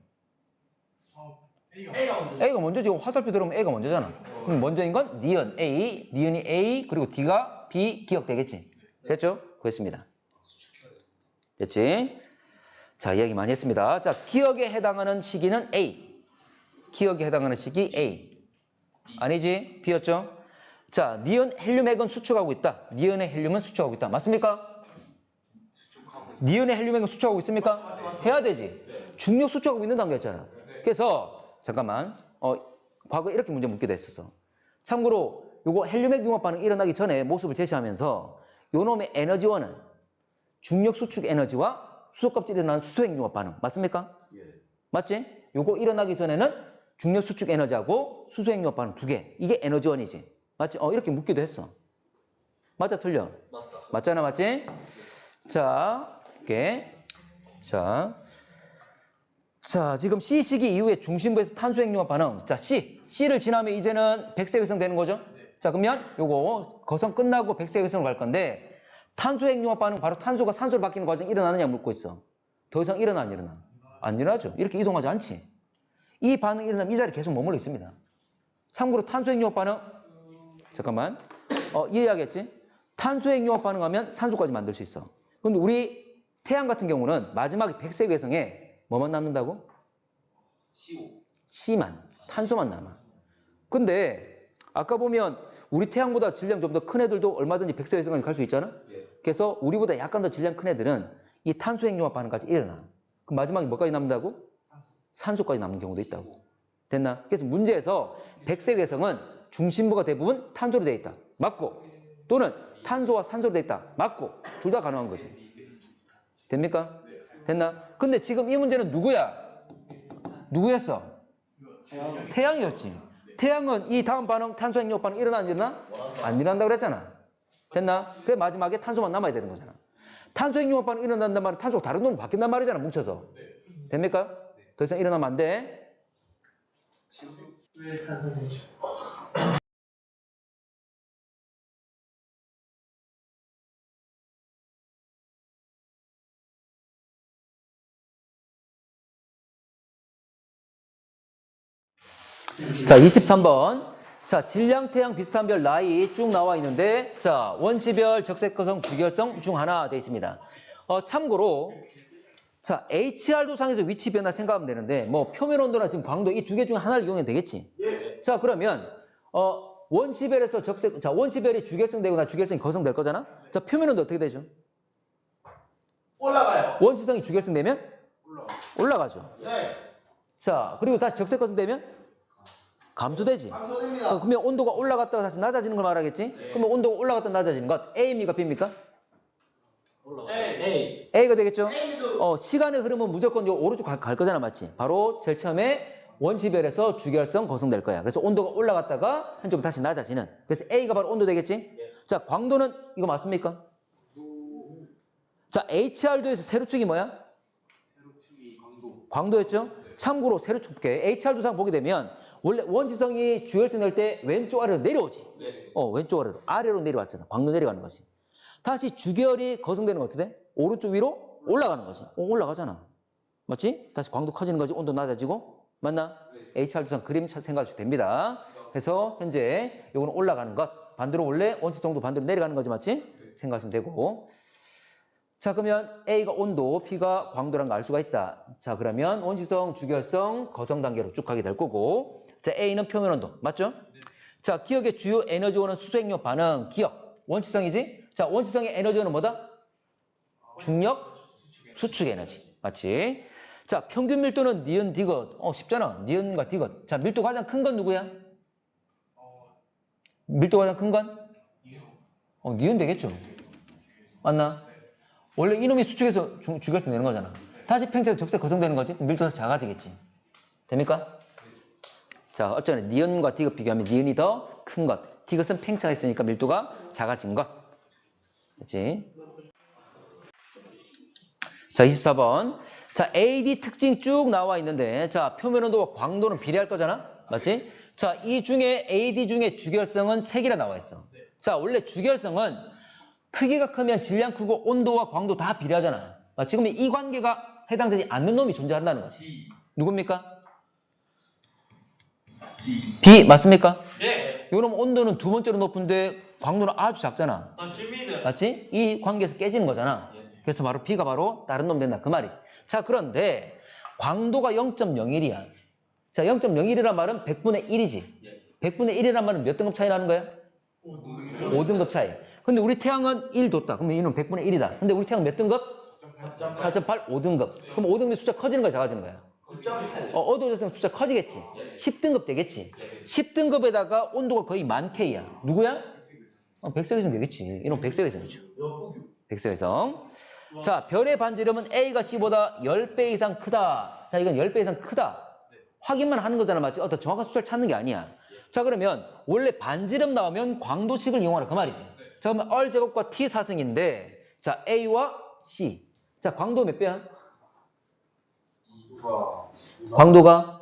A가 먼저지. 화살표 들어오면 A가 먼저잖아. 그럼 먼저인 건 니은 A, 니은이 A, 그리고 D가 B 기억되겠지? 됐죠? 그랬습니다. 됐지? 자, 이야기 많이 했습니다. 자, 기억에 해당하는 시기는 A. 기억에 해당하는 시기 A. 아니지? B였죠? 자, 니은 헬륨 핵은 수축하고 있다. 니은의 헬륨은 수축하고 있다. 맞습니까? 니은의 헬륨 핵은 수축하고 있습니까? 해야 되지. 중력 수축하고 있는 단계였잖아. 그래서 잠깐만, 과거 이렇게 문제 묻기도 했었어. 참고로 요거 헬륨 핵 융합 반응 일어나기 전에 모습을 제시하면서 요 놈의 에너지원은 중력 수축 에너지와 수소 껍질이 일어나는 수소 핵 융합 반응 맞습니까? 맞지? 요거 일어나기 전에는 중력 수축 에너지하고 수소 핵 융합 반응 두 개. 이게 에너지원이지. 맞지? 이렇게 묻기도 했어. 맞아, 틀려?
맞다.
맞잖아, 맞지? 자, 이렇게. 자, 지금 C 시기 이후에 중심부에서 탄소 핵융합 반응. 자, C를 지나면 이제는 백색외성 되는 거죠? 자, 그러면 요거 거성 끝나고 백색외성으로 갈 건데 탄소 핵융합 반응 바로 탄소가 산소로 바뀌는 과정이 일어나느냐 묻고 있어. 더 이상 일어나 안 일어나? 안 일어나죠. 이렇게 이동하지 않지. 이 반응이 일어나면 이 자리에 계속 머물러 있습니다. 참고로 탄소 핵융합 반응 잠깐만. 이해하겠지? 탄소 핵융합 반응하면 산소까지 만들 수 있어. 근데 우리 태양 같은 경우는 마지막에 백색외성에 뭐만 남는다고? C만, 탄소만 남아. 근데 아까 보면 우리 태양보다 질량 좀 더 큰 애들도 얼마든지 백색외성까지 갈 수 있잖아? 그래서 우리보다 약간 더 질량 큰 애들은 이 탄소 핵융합 반응까지 일어나. 그럼 마지막에 뭐까지 남는다고? 산소까지 남는 경우도 있다고. 됐나? 그래서 문제에서 백색외성은 중심부가 대부분 탄소로 되어 있다. 맞고. 또는 탄소와 산소로 되어 있다. 맞고. 둘 다 가능한 거지. 됩니까? 됐나? 근데 지금 이 문제는 누구야? 누구였어? 태양이었지. 태양은 이 다음 반응, 탄소 핵융합 반응 일어나 안 일어나? 안 일어난다고 그랬잖아. 됐나? 그래 마지막에 탄소만 남아야 되는 거잖아. 탄소 핵융합 반응 일어난단 말은 탄소가 다른 놈으로 바뀐단 말이잖아. 뭉쳐서. 됩니까? 더 이상 일어나면 안 돼.
왜 산소생죠?
자, 23번. 자, 질량, 태양, 비슷한 별, 나이 쭉 나와 있는데, 자, 원시별, 적색거성, 주결성 중 하나 되어 있습니다. 참고로, 자, HR 도상에서 위치 변화 생각하면 되는데, 뭐, 표면 온도나 지금 광도 이 두 개 중에 하나를 이용해도 되겠지? 자, 그러면, 원시별에서 자, 원시별이 주결성 되거나 주결성이 거성될 거잖아? 자, 표면 온도 어떻게 되죠?
올라가요.
원시성이 주결성 되면? 올라가죠.
네.
자, 그리고 다시 적색거성 되면? 감소되지.
감소됩니다.
그러면 온도가 올라갔다가 다시 낮아지는 걸 말하겠지? 그러면 온도가 올라갔다 낮아지는 것 A입니까 B입니까?
A.
A가 되겠죠?
A도.
시간의 흐름은 무조건 요 오른쪽 갈 거잖아, 맞지? 바로 제일 처음에 원시별에서 주결성 거성될 거야. 그래서 온도가 올라갔다가 한쪽으로 다시 낮아지는. 그래서 A가 바로 온도 되겠지? 자, 광도는 이거 맞습니까? 자, HR도에서 세로축이 뭐야?
세로축이 광도.
광도였죠? 참고로 새로 좁게 HR 두상 보게 되면 원래 원지성이 주열성 낼 때 왼쪽 아래로 내려오지.
네.
왼쪽 아래로 내려왔잖아. 광도 내려가는 것이. 다시 주결이 거성되는 건 어떻게 돼? 오른쪽 위로 올라가는 거지. 올라가잖아. 맞지? 다시 광도 커지는 거지. 온도 낮아지고. 맞나? HR 두상 그림 생각하시면 됩니다. 그래서 현재 요거는 올라가는 것. 반대로 원래 원지성도 반대로 내려가는 거지. 맞지? 생각하시면 되고. 자, 그러면 A가 온도, P가 광도라는 걸 알 수가 있다. 자, 그러면 원시성, 주결성, 거성 단계로 쭉 가게 될 거고. 자, A는 표면 온도. 맞죠? 자, 기억의 주요 에너지원은 수소행료 반응, 기억. 원시성이지? 자, 원시성의 에너지원은 뭐다? 중력, 수축 에너지. 맞지? 자, 평균 밀도는 니은, 디귿. 쉽잖아. 니은과 디귿. 자, 밀도 가장 큰 건 누구야? 밀도 가장 큰 건? 니은 되겠죠? 맞나? 원래 이놈이 수축해서 주결성 되는 거잖아. 다시 팽창해서 적색 거성되는 거지? 밀도가 작아지겠지. 됩니까? 자, 어쩌나 니은과 디귿 비교하면 니은이 더 큰 것. 디귿은 팽창했으니까 밀도가 작아진 것. 됐지? 자, 24번. 자, AD 특징 쭉 나와 있는데, 자, 표면 온도와 광도는 비례할 거잖아? 맞지? 자, 이 중에 AD 중에 주결성은 3개나 나와 있어. 자, 원래 주결성은 크기가 크면 질량 크고 온도와 광도 다 비례하잖아. 지금 이 관계가 해당되지 않는 놈이 존재한다는 거지. 누굽니까? B 맞습니까?
네.
요놈 온도는 두 번째로 높은데 광도는 아주 작잖아.
맞습니다.
맞지? 이 관계에서 깨지는 거잖아. 그래서 바로 B가 바로 다른 놈 된다. 그 말이지. 자, 그런데 광도가 0.01이야. 자, 0.01이란 말은 100분의 1이지. 100분의 1이란 말은 몇 등급 차이 나는 거야? 5등급 차이. 근데 우리 태양은 1 뒀다. 그러면 얘는 100분의 1이다. 근데 우리 태양 몇 등급? 4.8, 5등급. 그럼 5등급 숫자 커지는 거야, 작아지는 거야? 어두워졌으면 숫자 커지겠지. 10등급 되겠지. 10등급에다가 온도가 거의 1000K야. 누구야? 백색외성 되겠지. 이런 백색외성이죠. 백색외성. 자, 별의 반지름은 A가 C보다 10배 이상 크다. 자, 이건 10배 이상 크다. 확인만 하는 거잖아, 맞지? 어떤 정확한 숫자를 찾는 게 아니야. 자, 그러면 원래 반지름 나오면 광도식을 이용하라 그 말이지. 자, 그러면 R 제곱과 T 사승인데, 자, A와 C. 자, 광도 몇 배야? 광도가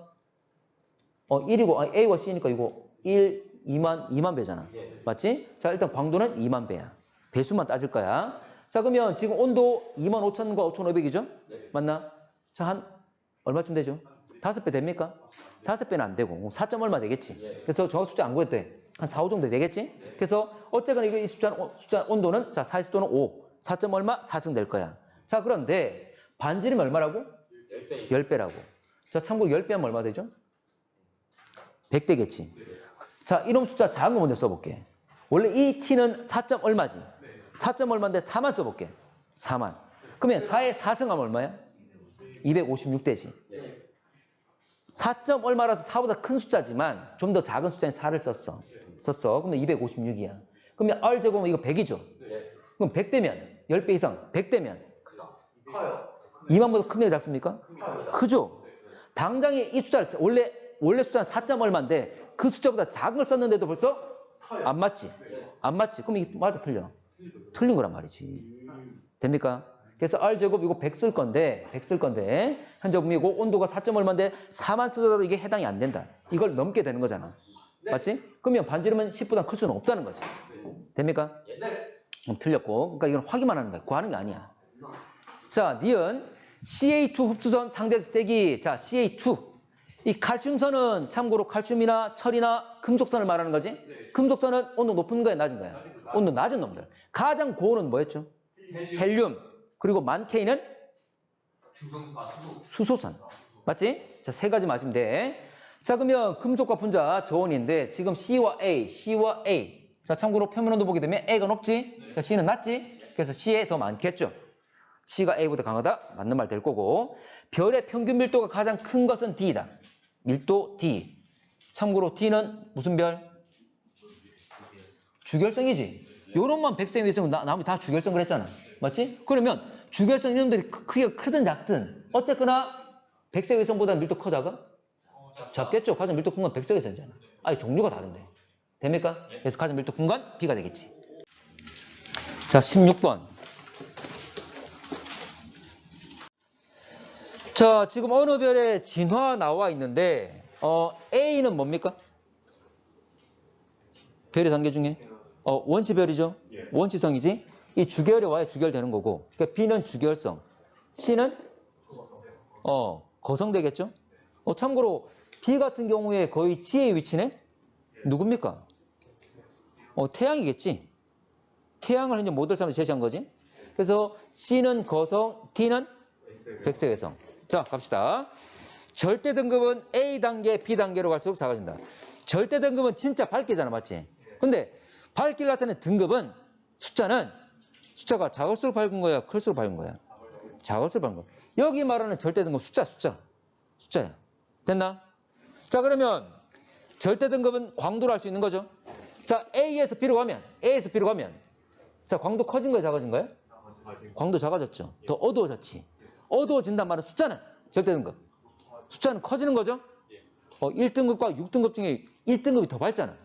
1이고 A와 C니까 이거 2만 배잖아. 맞지? 자, 일단 광도는 2만 배야. 배수만 따질 거야. 자, 그러면 지금 온도 25,000과 5,500이죠? 맞나? 자, 한 얼마쯤 되죠? 5배 됩니까? 5배는 안 되고 4. 얼마 되겠지. 그래서 정확 숫자 안 구했대. 한 4, 5 정도 되겠지? 그래서 어쨌거나 이 숫자 온도는 자, 40도는 5. 4. 얼마? 4승 될 거야. 자, 그런데 반지름이 얼마라고? 10배라고. 자, 참고로 10배 하면 얼마 되죠? 100 되겠지. 자, 이놈 숫자 작은 거 먼저 써볼게. 원래 이 t는 4. 얼마지? 4. 얼마인데 4만 써볼게. 4만. 그러면 4에 4승하면 얼마야? 256되지. 4. 얼마라서 4보다 큰 숫자지만 좀 더 작은 숫자인 4를 썼어. 그러면 256이야. 그러면 R제곱은 이거 100이죠? 그럼 100되면 10배 이상 100되면
커요.
2만보다 크면 작습니까? 크죠? 당장에 이 숫자를 원래 숫자는 4. 얼마인데 그 숫자보다 작은 걸 썼는데도 벌써 안 맞지? 안 맞지? 그럼 이게 맞아 틀려? 틀린 거란 말이지. 됩니까? 그래서 R제곱 이거 100 쓸 건데 현재 이거 온도가 4. 얼마인데 4만 쓰더라도 이게 해당이 안 된다. 이걸 넘게 되는 거잖아. 맞지? 그러면 반지름은 10보다 클 수는 없다는 거지. 됩니까? 그럼 틀렸고. 그러니까 이건 확인만 하는 거야. 구하는 게 아니야. 자, 니은 CA2 흡수선 상대에서 세기. 자, CA2. 이 칼슘선은 참고로 칼슘이나 철이나 금속선을 말하는 거지. 금속선은 온도 높은 거야, 낮은 거야? 온도 낮은 놈들. 가장 고온은 뭐였죠? 헬륨. 그리고 만 K는 수소선. 맞지? 자, 3가지 마시면 돼. 자, 그러면 금속과 분자 저온인데 지금 C와 A. 자, 참고로 표면 온도 보게 되면 A가 높지? 자, C는 낮지? 그래서 C에 더 많겠죠? C가 A보다 강하다? 맞는 말 될 거고. 별의 평균 밀도가 가장 큰 것은 D다. 밀도 D. 참고로 D는 무슨 별? 주결성이지. 요런만 백색 위성 나머지 다 주결성 그랬잖아. 맞지? 그러면 주결성 이놈들이 크기가 크든 작든 어쨌거나 백색 위성보다 밀도 커 작아? 작겠죠. 가장 밀도 큰 건 백색 위성이잖아. 아니 종류가 다른데. 됩니까? 그래서 가장 밀도 큰 건 B가 되겠지. 자, 16번. 자, 지금 어느 별에 진화 나와 있는데, A는 뭡니까? 별의 단계 중에? 원시별이죠? 원시성이지? 이 주결이 와야 주결되는 거고. 그러니까 B는 주결성. C는? 거성되겠죠? 참고로 B 같은 경우에 거의 G의 위치네? 누굽니까? 태양이겠지? 태양을 현재 모델 삼아 제시한 거지? 그래서 C는 거성, D는 백색외성. 자, 갑시다. 절대 등급은 A 단계, B 단계로 갈수록 작아진다. 절대 등급은 진짜 밝기잖아, 맞지? 근데 밝기를 나타내는 등급은 숫자가 작을수록 밝은 거야, 클수록 밝은 거야? 작을수록 밝은 거야. 여기 말하는 절대 등급 숫자야. 됐나? 자, 그러면 절대 등급은 광도로 할 수 있는 거죠. 자, A에서 B로 가면 자, 광도 커진 거야, 작아진 거야? 광도 작아졌죠. 더 어두워졌지. 어두워진단 말은 숫자는 절대 등급. 숫자는 커지는 거죠. 1등급과 6등급 중에 1등급이 더 밝잖아.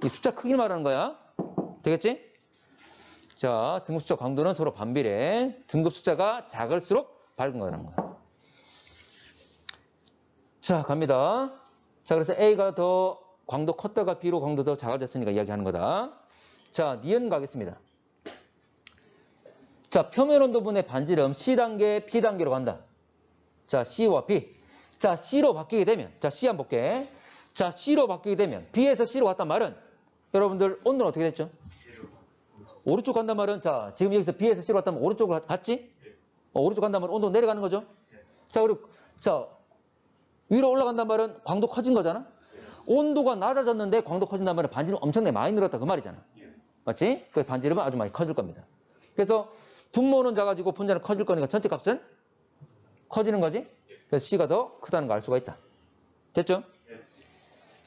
이 숫자 크기를 말하는 거야. 되겠지? 자, 등급 숫자 광도는 서로 반비례. 등급 숫자가 작을수록 밝은 거라는 거야. 자, 갑니다. 자, 그래서 A가 더 광도 컸다가 B로 광도 더 작아졌으니까 이야기하는 거다. 자, 니은 가겠습니다. 자, 표면 온도분의 반지름 C단계, P단계로 간다. 자, C와 B. 자, C로 바뀌게 되면, 자, C 한번 볼게. 자, C로 바뀌게 되면, B에서 C로 갔단 말은, 여러분들 온도는 어떻게 됐죠? 오른쪽 간단 말은, 자, 지금 여기서 B에서 C로 갔다면 오른쪽으로 갔지? 오른쪽 간단 말은 온도가 내려가는 거죠? 자, 그리고, 자, 위로 올라간단 말은 광도 커진 거잖아? 온도가 낮아졌는데 광도 커진단 말은 반지름 엄청나게 많이 늘었다. 그 말이잖아. 맞지? 그 반지름은 아주 많이 커질 겁니다. 그래서 분모는 작아지고 분자는 커질 거니까 전체 값은 커지는 거지? 그래서 C가 더 크다는 걸 알 수가 있다. 됐죠?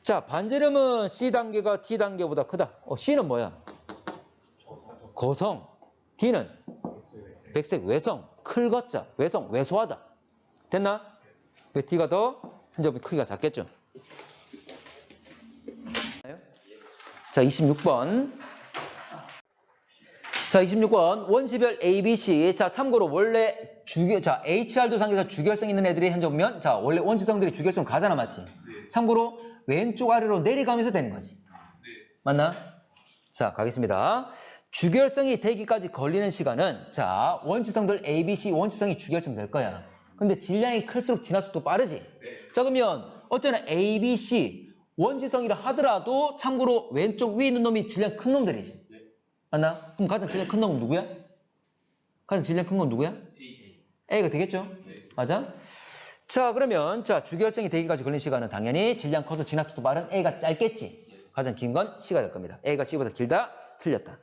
자, 반지름은 C단계가 T단계보다 크다. C는 뭐야? 거성. D는 백색 외성. 클거자. 외성. 왜소하다. 됐나? D가 더 현저히 크기가 작겠죠? 자, 26번. 자, 26번. 원시별 ABC. 자, 참고로 원래 HR도상에서 주결성 있는 애들이 현재 보면, 자, 원래 원시성들이 주결성 가잖아, 맞지? 참고로 왼쪽 아래로 내려가면서 되는 거지. 맞나? 자, 가겠습니다. 주결성이 되기까지 걸리는 시간은, 자, 원시성들 ABC 원시성이 주결성 될 거야. 근데 질량이 클수록 진화 속도 빠르지? 자, 그러면 어쩌나 ABC 원시성이라 하더라도 참고로 왼쪽 위에 있는 놈이 질량 큰 놈들이지. 맞나? 그럼 가장 질량 큰 놈은 누구야? 가장 질량 큰 건 누구야? A가 되겠죠? 맞아? 자, 그러면 자, 주결성이 되기까지 걸린 시간은 당연히 질량 커서 진화 속도 빠른 A가 짧겠지. 가장 긴 건 C가 될 겁니다. A가 C보다 길다? 틀렸다.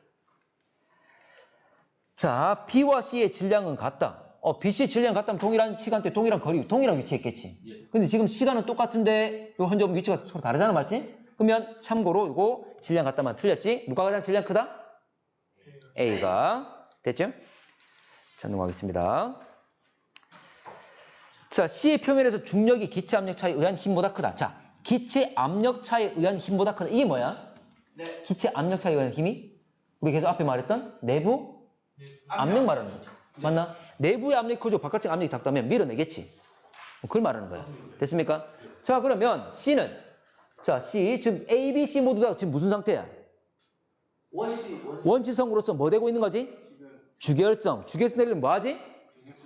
자, B와 C의 질량은 같다. B, C 질량 같다면 동일한 시간대, 동일한 거리, 동일한 위치에 있겠지. 근데 지금 시간은 똑같은데 요 현재 위치가 서로 다르잖아, 맞지? 그러면 참고로 이거 질량 같다면 틀렸지? 누가 가장 질량 크다? A가. 됐죠? 자, 넘어가겠습니다. 자, C의 표면에서 중력이 기체 압력 차에 의한 힘보다 크다. 자, 기체 압력 차에 의한 힘보다 크다. 이게 뭐야?
네.
기체 압력 차에 의한 힘이? 우리 계속 앞에 말했던 내부 압력 말하는 거지. 맞나? 내부의 압력이 커지고 바깥의 압력이 작다면 밀어내겠지. 그걸 말하는 거야. 됐습니까? 자, 그러면 C는, 자, C, 지금 A, B, C 모두 다 지금 무슨 상태야? 원시성으로서 뭐 되고 있는 거지? 주결성. 주결성 내리면 뭐 하지?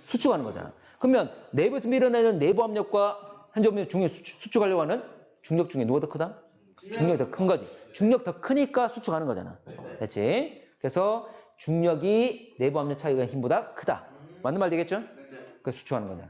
수축하는 거잖아. 그러면 내부에서 밀어내는 내부 압력과 현재 보면 수축하려고 하는 중력 중에 누가 더 크다? 중력이 더 큰 거지. 중력 더 크니까 수축하는 거잖아. 됐지? 그래서 중력이 내부 압력 차이가 힘보다 크다. 맞는 말 되겠죠? 그래서 수축하는 거냐.